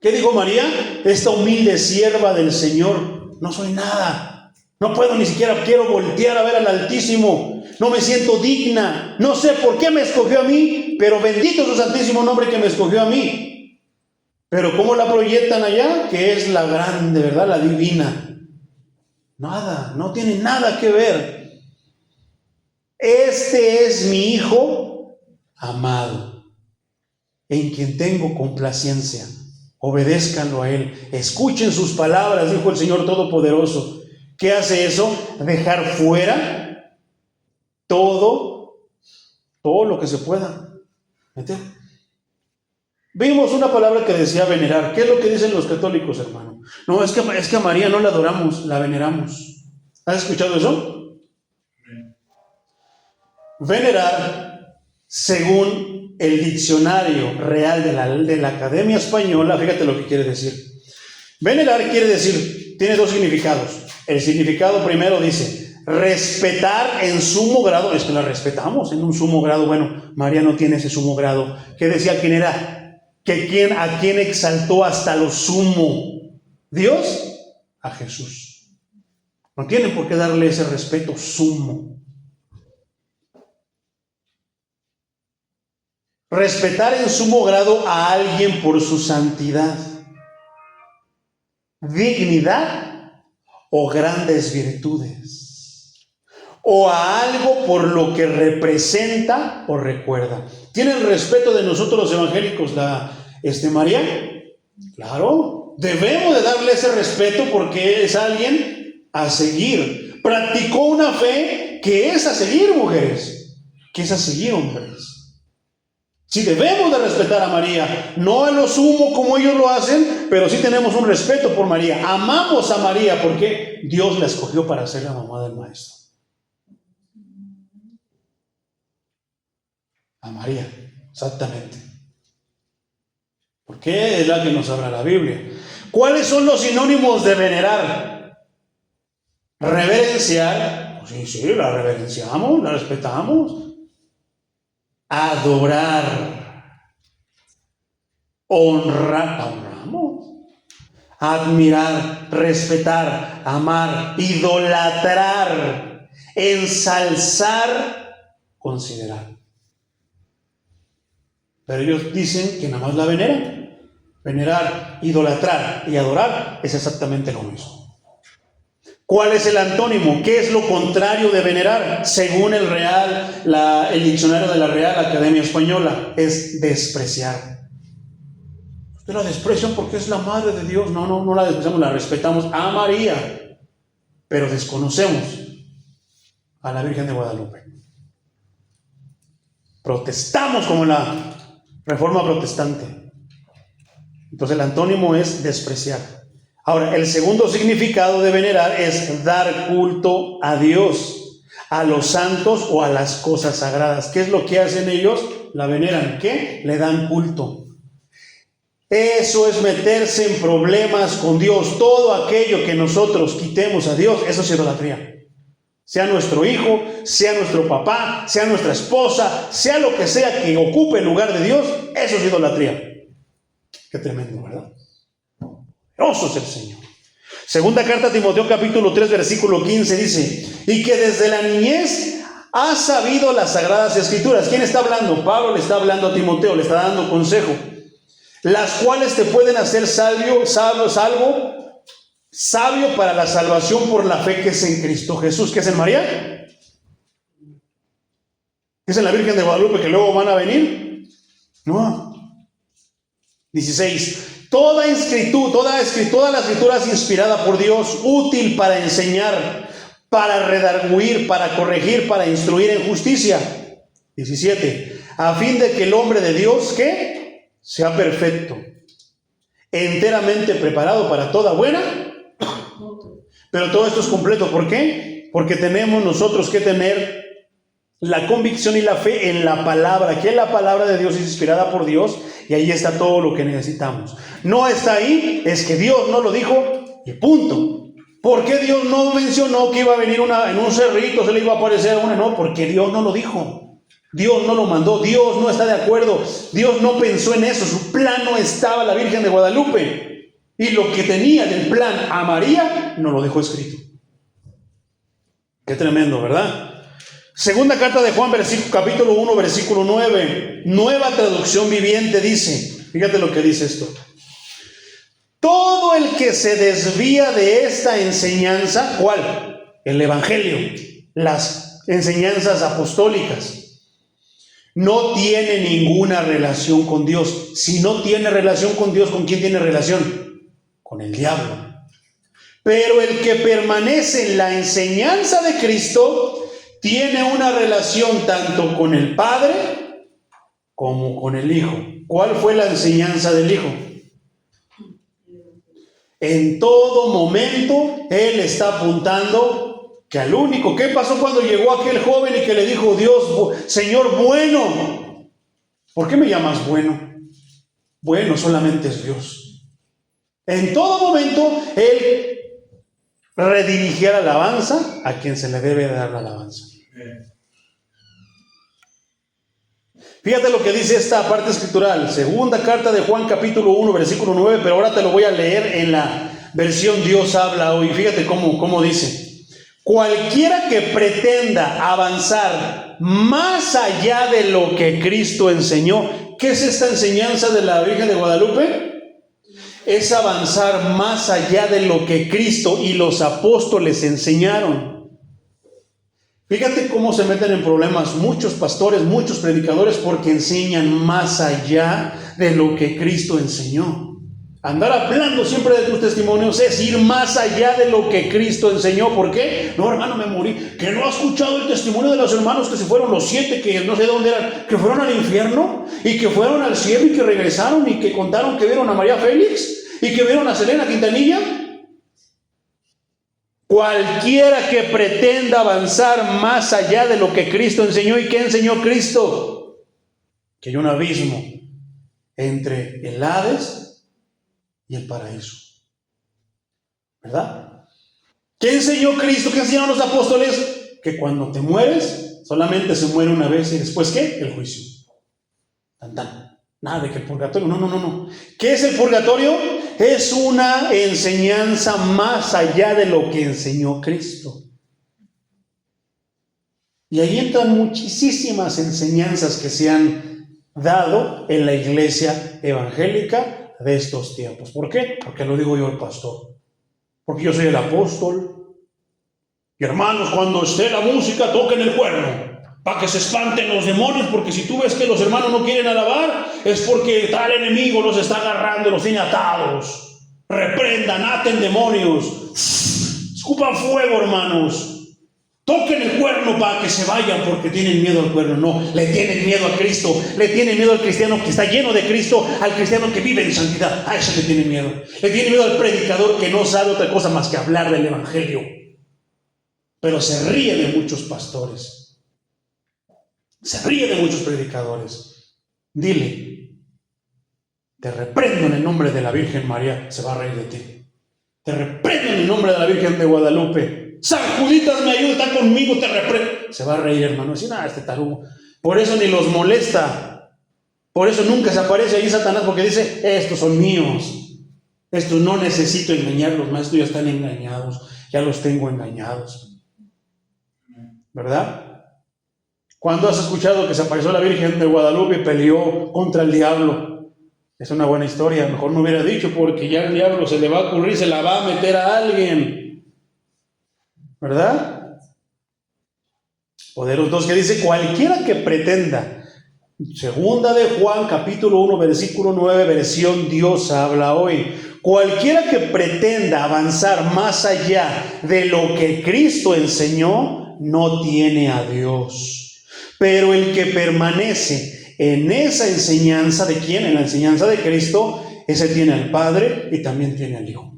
¿Qué dijo María? Esta humilde sierva del Señor. No soy nada, no puedo, ni siquiera quiero voltear a ver al Altísimo, no me siento digna, no sé por qué me escogió a mí, pero bendito su santísimo nombre que me escogió a mí. Pero ¿cómo la proyectan allá? Que es la grande, ¿verdad? La divina. Nada, no tiene nada que ver. Este es mi Hijo amado, en quien tengo complacencia. Obedézcanlo a Él. Escuchen sus palabras, dijo el Señor Todopoderoso. ¿Qué hace eso? Dejar fuera todo lo que se pueda meter. Vimos una palabra que decía venerar. ¿Qué es lo que dicen los católicos, hermano? No, es que a María no la adoramos, la veneramos. ¿Has escuchado eso? Venerar, según el diccionario real de la Academia Española, fíjate lo que quiere decir. Venerar quiere decir, tiene dos significados. El significado primero dice, respetar en sumo grado. Es que la respetamos en un sumo grado. Bueno, María no tiene ese sumo grado. ¿Qué decía? ¿Quién era? ¿A quién exaltó hasta lo sumo? ¿Dios? A Jesús. No tienen por qué darle ese respeto sumo. Respetar en sumo grado a alguien por su santidad, dignidad o grandes virtudes, o a algo por lo que representa o recuerda. ¿Tiene el respeto de nosotros los evangélicos María? Claro, debemos de darle ese respeto porque es alguien a seguir. Practicó una fe que es a seguir, mujeres, que es a seguir, hombres. Sí, debemos de respetar a María, no a lo sumo como ellos lo hacen, pero sí tenemos un respeto por María. Amamos a María porque Dios la escogió para ser la mamá del Maestro. A María, exactamente. Porque es la que nos habla la Biblia. ¿Cuáles son los sinónimos de venerar? Reverenciar. Sí, la reverenciamos, la respetamos. Adorar, honramos, admirar, respetar, amar, idolatrar, ensalzar considerar. Pero ellos dicen que nada más la veneran. Venerar, idolatrar y adorar es exactamente lo mismo. ¿Cuál es el antónimo? ¿Qué es lo contrario de venerar? Según el diccionario de la Real Academia Española, es despreciar. Ustedes la desprecian porque es la madre de Dios. No la despreciamos, la respetamos a María, pero desconocemos a la Virgen de Guadalupe. Protestamos como la Reforma Protestante. Entonces el antónimo es despreciar. Ahora, el segundo significado de venerar es dar culto a Dios, a los santos o a las cosas sagradas. ¿Qué es lo que hacen ellos? La veneran. ¿Qué? Le dan culto. Eso es meterse en problemas con Dios. Todo aquello que nosotros quitemos a Dios, eso es idolatría. Sea nuestro hijo, sea nuestro papá, sea nuestra esposa, sea lo que sea que ocupe el lugar de Dios, eso es idolatría. Qué tremendo, ¿verdad? Poderoso es el Señor. Segunda carta a Timoteo capítulo 3 versículo 15 dice: y que desde la niñez has sabido las sagradas escrituras. ¿Quién está hablando? Pablo le está hablando a Timoteo, le está dando consejo. Las cuales te pueden hacer sabio para la salvación por la fe que es en Cristo Jesús. ¿Qué es en María? ¿Qué es en la Virgen de Guadalupe que luego van a venir? No. 16. Toda la escritura es inspirada por Dios, útil para enseñar, para redarguir, para corregir, para instruir en justicia. 17. A fin de que el hombre de Dios, ¿qué? Sea perfecto, enteramente preparado para toda buena. Pero todo esto es completo. ¿Por qué? Porque tenemos nosotros que tener la convicción y la fe en la palabra, que la palabra de Dios es inspirada por Dios, y ahí está todo lo que necesitamos. No está ahí, es que Dios no lo dijo y punto. ¿Por qué Dios no mencionó que iba a venir en un cerrito, se le iba a aparecer una? No, porque Dios no lo dijo. Dios no lo mandó, Dios no está de acuerdo, Dios no pensó en eso, su plan no estaba la Virgen de Guadalupe. Y lo que tenía del plan a María, no lo dejó escrito. Qué tremendo, ¿verdad? Segunda carta de Juan, capítulo 1, versículo 9. Nueva traducción viviente dice, fíjate lo que dice esto: todo el que se desvía de esta enseñanza, ¿cuál? El evangelio, las enseñanzas apostólicas, no tiene ninguna relación con Dios. Si no tiene relación con Dios, ¿con quién tiene relación? Con el diablo. Pero el que permanece en la enseñanza de Cristo tiene una relación tanto con el Padre como con el Hijo. ¿Cuál fue la enseñanza del Hijo? En todo momento Él está apuntando que al único. ¿Qué pasó cuando llegó aquel joven y que le dijo Dios, Señor bueno? ¿Por qué me llamas bueno? Bueno solamente es Dios. En todo momento Él redirigía la alabanza a quien se le debe dar la alabanza. Fíjate lo que dice esta parte escritural, segunda carta de Juan capítulo 1 versículo 9, pero ahora te lo voy a leer en la versión Dios habla hoy. Fíjate cómo dice: cualquiera que pretenda avanzar más allá de lo que Cristo enseñó. ¿Qué es esta enseñanza de la Virgen de Guadalupe? Es avanzar más allá de lo que Cristo y los apóstoles enseñaron. Fíjate cómo se meten en problemas muchos pastores, muchos predicadores, porque enseñan más allá de lo que Cristo enseñó. Andar hablando siempre de tus testimonios es ir más allá de lo que Cristo enseñó. ¿Por qué? No, hermano, me morí. ¿Que no ha escuchado el testimonio de los hermanos que se fueron, los 7, que no sé dónde eran, que fueron al infierno y que fueron al cielo y que regresaron y que contaron que vieron a María Félix y que vieron a Selena Quintanilla? Cualquiera que pretenda avanzar más allá de lo que Cristo enseñó. ¿Y qué enseñó Cristo? Que hay un abismo entre el Hades y el paraíso, ¿verdad? ¿Qué enseñó Cristo? ¿Qué enseñaron los apóstoles? Que cuando te mueres, solamente se muere una vez y después ¿qué? El juicio. Tan, tan. Nada de que el purgatorio, no. ¿Qué es el purgatorio? Es una enseñanza más allá de lo que enseñó Cristo. Y ahí entran muchísimas enseñanzas que se han dado en la iglesia evangélica de estos tiempos. ¿Por qué? Porque lo digo yo el pastor. Porque yo soy el apóstol. Y hermanos, cuando esté la música, toquen el cuerno, para que se espanten los demonios, porque si tú ves que los hermanos no quieren alabar, es porque tal enemigo los está agarrando, los tiene atados. Reprendan, aten demonios, escupan fuego, hermanos. Toquen el cuerno para que se vayan, porque tienen miedo al cuerno. No, le tienen miedo a Cristo, le tienen miedo al cristiano que está lleno de Cristo, al cristiano que vive en santidad. A eso le tienen miedo. Le tienen miedo al predicador que no sabe otra cosa más que hablar del evangelio. Pero se ríe de muchos pastores, se ríe de muchos predicadores. Dile, te reprendo en el nombre de la Virgen María, se va a reír de ti. Te reprendo en el nombre de la Virgen de Guadalupe. San Juditas me ayuda, está conmigo, te reprendo. Se va a reír, hermano. Dice, nada, este tarugo. Por eso ni los molesta. Por eso nunca se aparece ahí Satanás, porque dice, estos son míos. Estos no necesito engañarlos más, estos ya están engañados. Ya los tengo engañados. ¿Verdad? ¿Cuándo has escuchado que se apareció la Virgen de Guadalupe y peleó contra el diablo? Es una buena historia, mejor no hubiera dicho, porque ya el diablo se le va a ocurrir, se la va a meter a alguien. ¿Verdad? Poderos 2 que dice, cualquiera que pretenda, segunda de Juan, capítulo 1, versículo 9, versión Dios habla hoy. Cualquiera que pretenda avanzar más allá de lo que Cristo enseñó, no tiene a Dios. Pero el que permanece en esa enseñanza, ¿de quién? En la enseñanza de Cristo, ese tiene al Padre y también tiene al Hijo.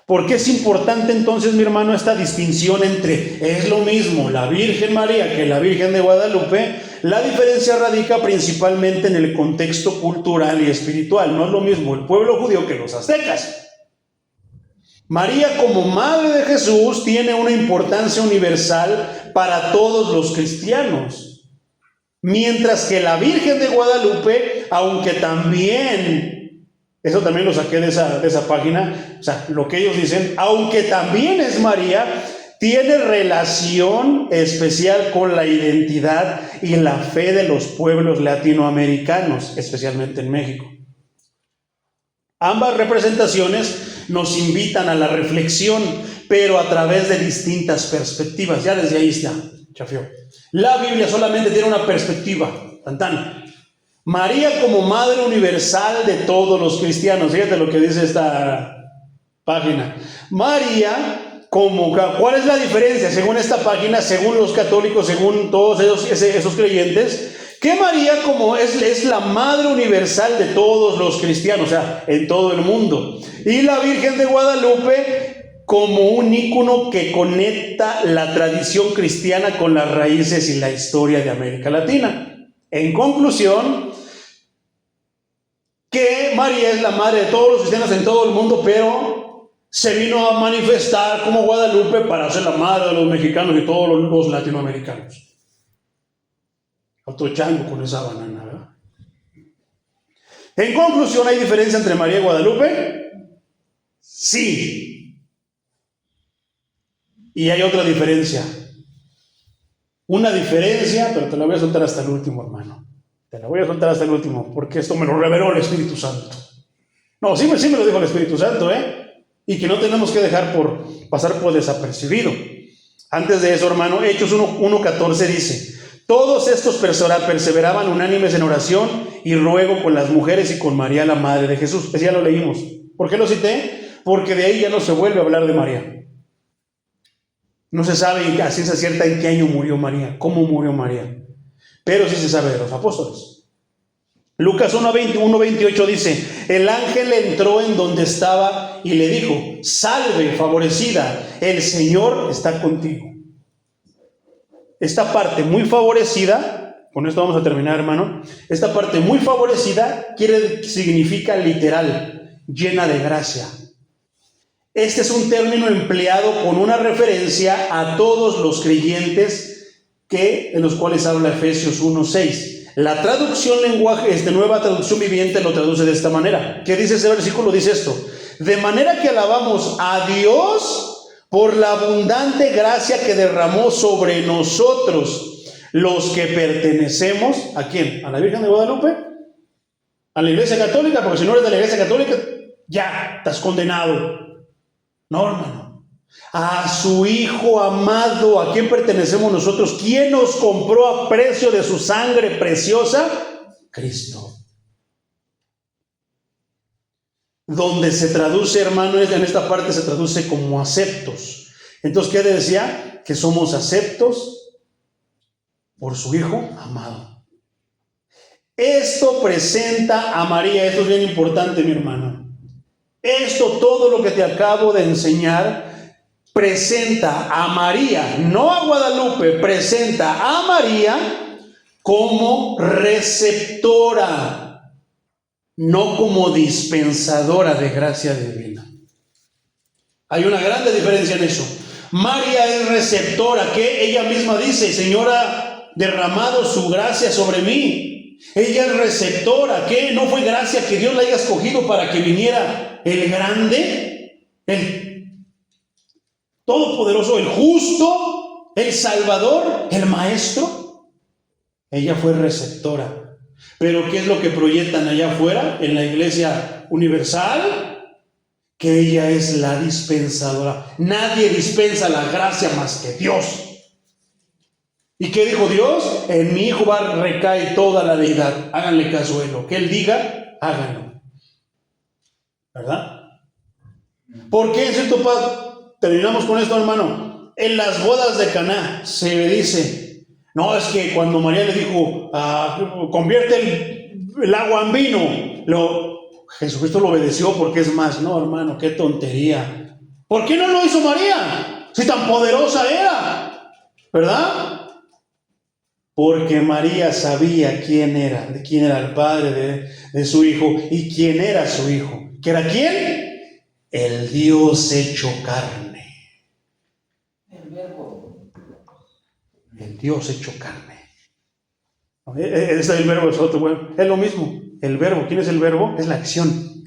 ¿Por qué es importante entonces, mi hermano, esta distinción entre es lo mismo la Virgen María que la Virgen de Guadalupe? La diferencia radica principalmente en el contexto cultural y espiritual. No es lo mismo el pueblo judío que los aztecas. María, como madre de Jesús, tiene una importancia universal para todos los cristianos. Mientras que la Virgen de Guadalupe, aunque también, eso también lo saqué de esa página, o sea, lo que ellos dicen, aunque también es María, tiene relación especial con la identidad y la fe de los pueblos latinoamericanos, especialmente en México. Ambas representaciones nos invitan a la reflexión, pero a través de distintas perspectivas. Ya desde ahí está, chafió. La Biblia solamente tiene una perspectiva, tan. María como Madre Universal de todos los cristianos. Fíjate lo que dice esta página. María como, ¿cuál es la diferencia según esta página, según los católicos, según todos esos creyentes? Que María como es la Madre Universal de todos los cristianos, o sea, en todo el mundo. Y la Virgen de Guadalupe como un ícono que conecta la tradición cristiana con las raíces y la historia de América Latina. En conclusión, que María es la madre de todos los cristianos en todo el mundo, pero se vino a manifestar como Guadalupe para ser la madre de los mexicanos y todos los latinoamericanos. Otro chango con esa banana, ¿verdad? En conclusión, ¿hay diferencia entre María y Guadalupe? Sí. Y hay otra diferencia. Una diferencia, pero te la voy a soltar hasta el último, hermano. Te la voy a soltar hasta el último, porque esto me lo reveló el Espíritu Santo. No, sí me lo dijo el Espíritu Santo, y que no tenemos que dejar pasar por desapercibido. Antes de eso, hermano, Hechos 1:14 dice: todos estos perseveraban unánimes en oración y ruego con las mujeres y con María, la madre de Jesús. Ese ya lo leímos. ¿Por qué lo cité? Porque de ahí ya no se vuelve a hablar de María. No se sabe a ciencia cierta en qué año murió María, cómo murió María. Pero sí se sabe de los apóstoles. Lucas 1:28 dice: el ángel entró en donde estaba y le dijo: salve, favorecida, el Señor está contigo. Esta parte muy favorecida, con esto vamos a terminar, hermano. Esta parte muy favorecida significa literal, llena de gracia. Este es un término empleado con una referencia a todos los creyentes en los cuales habla Efesios 1:6. La traducción nueva traducción viviente lo traduce de esta manera. ¿Qué dice ese versículo? Dice esto: de manera que alabamos a Dios por la abundante gracia que derramó sobre nosotros, los que pertenecemos, ¿a quién? ¿A la Virgen de Guadalupe? ¿A la Iglesia Católica? Porque si no eres de la Iglesia Católica, ya estás condenado. No, hermano. A su Hijo amado, ¿a quién pertenecemos nosotros? ¿Quién nos compró a precio de su sangre preciosa? Cristo. Donde se traduce, hermano, en esta parte se traduce como aceptos. Entonces, ¿qué decía? Que somos aceptos por su Hijo amado. Esto presenta a María, esto es bien importante, mi hermano. Esto, todo lo que te acabo de enseñar, presenta a María, no a Guadalupe, presenta a María como receptora, no como dispensadora de gracia divina. Hay una grande diferencia en eso. María es receptora, que ella misma dice: Señor ha derramado su gracia sobre mí. Ella es receptora, que no fue gracia que Dios la haya escogido para que viniera el grande, el todopoderoso, el justo, el salvador, el maestro. Ella fue receptora. Pero ¿qué es lo que proyectan allá afuera en la iglesia universal? Que ella es la dispensadora. Nadie dispensa la gracia más que Dios. ¿Y qué dijo Dios? En mi Hijo recae toda la deidad. Háganle caso a lo que Él diga, háganlo. ¿Verdad? ¿Por qué en cierto paso terminamos con esto, hermano? En las bodas de Caná se dice: no, es que cuando María le dijo, convierte el agua en vino, Jesucristo lo obedeció porque es más. No, hermano, qué tontería. ¿Por qué no lo hizo María? Si tan poderosa era, ¿verdad? Porque María sabía quién era el padre de su hijo y quién era su hijo. ¿Que era quién? El Dios hecho carne. El Dios hecho carne. Es el verbo, es otro, bueno, es lo mismo. El verbo, ¿quién es el verbo? Es la acción.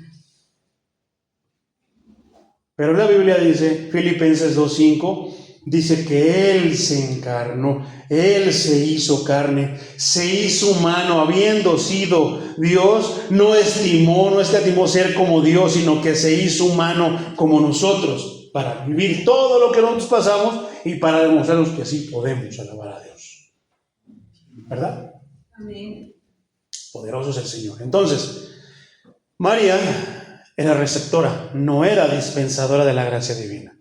Pero la Biblia dice, Filipenses 2:5, dice que Él se encarnó, Él se hizo carne, se hizo humano, habiendo sido Dios, no escatimó ser como Dios, sino que se hizo humano como nosotros, para vivir todo lo que nosotros pasamos y para demostrarnos que sí podemos alabar a Dios. ¿Verdad? Amén. Poderoso es el Señor. Entonces, María era receptora, no era dispensadora de la gracia divina.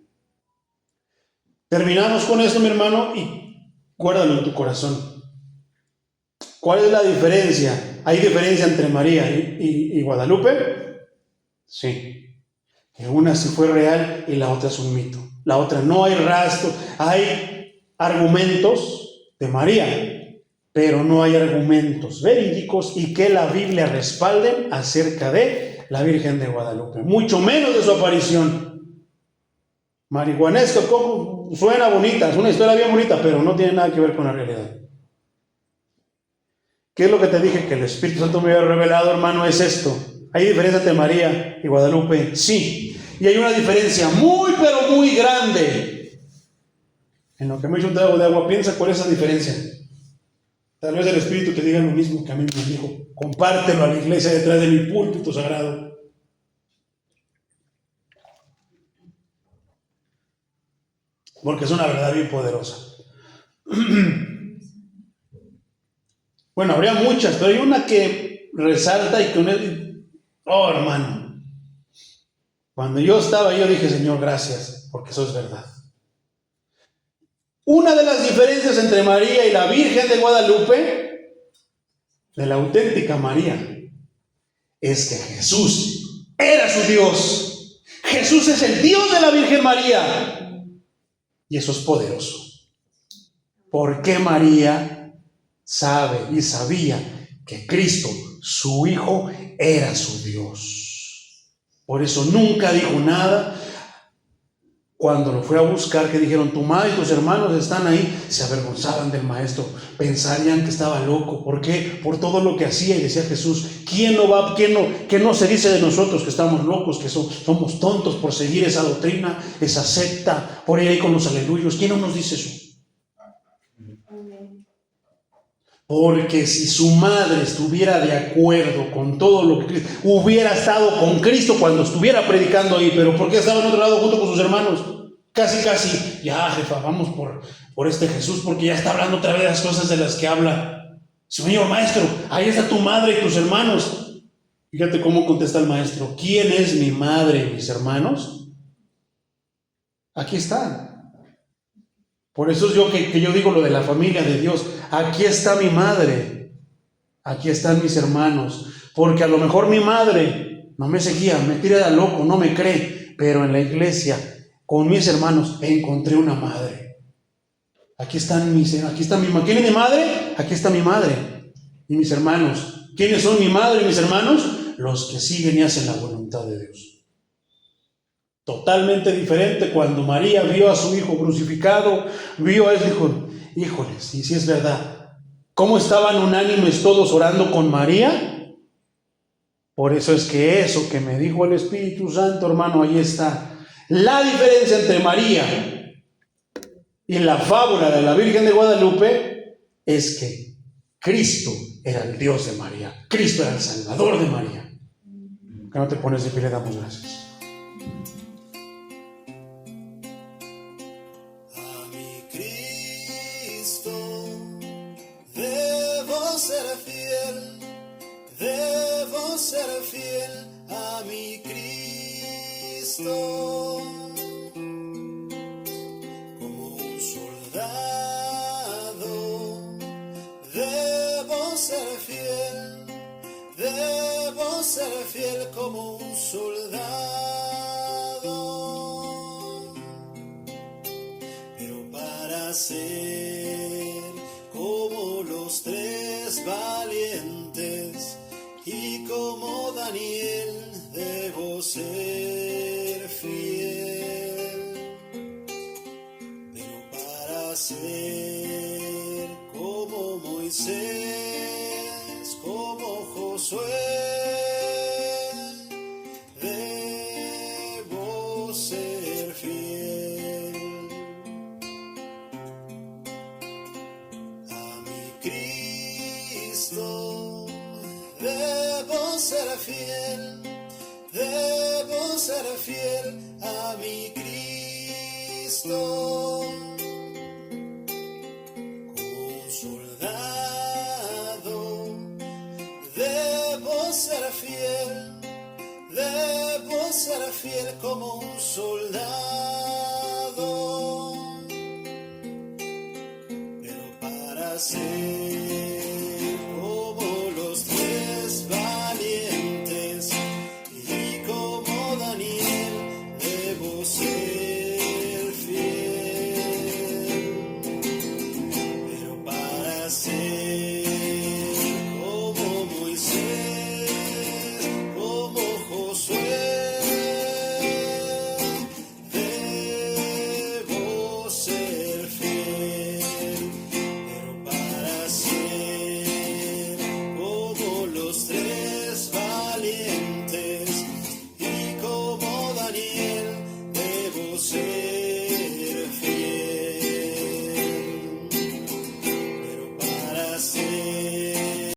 Terminamos con esto, mi hermano, y guárdalo en tu corazón. ¿Cuál es la diferencia? ¿Hay diferencia entre María y Guadalupe? Sí. Que una sí fue real y la otra es un mito. La otra no hay rastro. Hay argumentos de María, pero no hay argumentos verídicos y que la Biblia respalden acerca de la Virgen de Guadalupe. Mucho menos de su aparición. Marihuanesca, ¿cómo? Suena bonita, es una historia bien bonita, pero no tiene nada que ver con la realidad. ¿Qué es lo que te dije? Que el Espíritu Santo me había revelado, hermano, es esto. ¿Hay diferencia entre María y Guadalupe? Sí. Y hay una diferencia muy, pero muy grande. En lo que me he hecho un trago de agua, piensa cuál es esa diferencia. Tal vez el Espíritu te diga lo mismo que a mí me dijo. Compártelo a la iglesia detrás de mi púlpito sagrado. Porque es una verdad bien poderosa. Bueno, habría muchas, pero hay una que resalta y que oh, hermano. Cuando yo estaba, yo dije: Señor, gracias, porque eso es verdad. Una de las diferencias entre María y la Virgen de Guadalupe, de la auténtica María, es que Jesús era su Dios. Jesús es el Dios de la Virgen María. Y eso es poderoso. Porque María sabe y sabía que Cristo, su Hijo, era su Dios. Por eso nunca dijo nada. Cuando lo fue a buscar, que dijeron, tu madre y tus hermanos están ahí, se avergonzaban del maestro, pensarían que estaba loco. ¿Por qué? Por todo lo que hacía. Y decía Jesús, ¿quién no se dice de nosotros que estamos locos, que somos tontos por seguir esa doctrina, esa secta, por ir ahí con los aleluyos? ¿Quién no nos dice eso? Porque si su madre estuviera de acuerdo con todo lo que Cristo, hubiera estado con Cristo cuando estuviera predicando ahí, pero ¿por qué estaba en otro lado junto con sus hermanos? Casi, ya jefa, vamos por este Jesús, porque ya está hablando otra vez las cosas de las que habla. Señor maestro, ahí está tu madre y tus hermanos. Fíjate cómo contesta el maestro, ¿quién es mi madre y mis hermanos? Aquí están. Por eso es que yo digo lo de la familia de Dios. Aquí está mi madre, aquí están mis hermanos, porque a lo mejor mi madre no me seguía, me tira de loco, no me cree, pero en la iglesia, con mis hermanos, encontré una madre. Aquí está mi madre. ¿Quién es mi madre? Aquí está mi madre y mis hermanos. ¿Quiénes son mi madre y mis hermanos? Los que siguen y hacen la voluntad de Dios. Totalmente diferente cuando María vio a su hijo crucificado, vio a ese hijo, híjoles, y si es verdad, ¿cómo estaban unánimes todos orando con María? Por eso es que eso que me dijo el Espíritu Santo, hermano, ahí está. La diferencia entre María y la fábula de la Virgen de Guadalupe es que Cristo era el Dios de María, Cristo era el Salvador de María. Que no te pones de pie, le damos gracias. Ser fiel a mi Cristo, como un soldado, debo ser fiel como un soldado, pero para ser como los tres valientes, y como Daniel debo ser fiel, pero para ser como Moisés, como Josué, debo ser fiel a mi Cristo. Debo ser fiel a mi Cristo, como un soldado. Debo ser fiel como un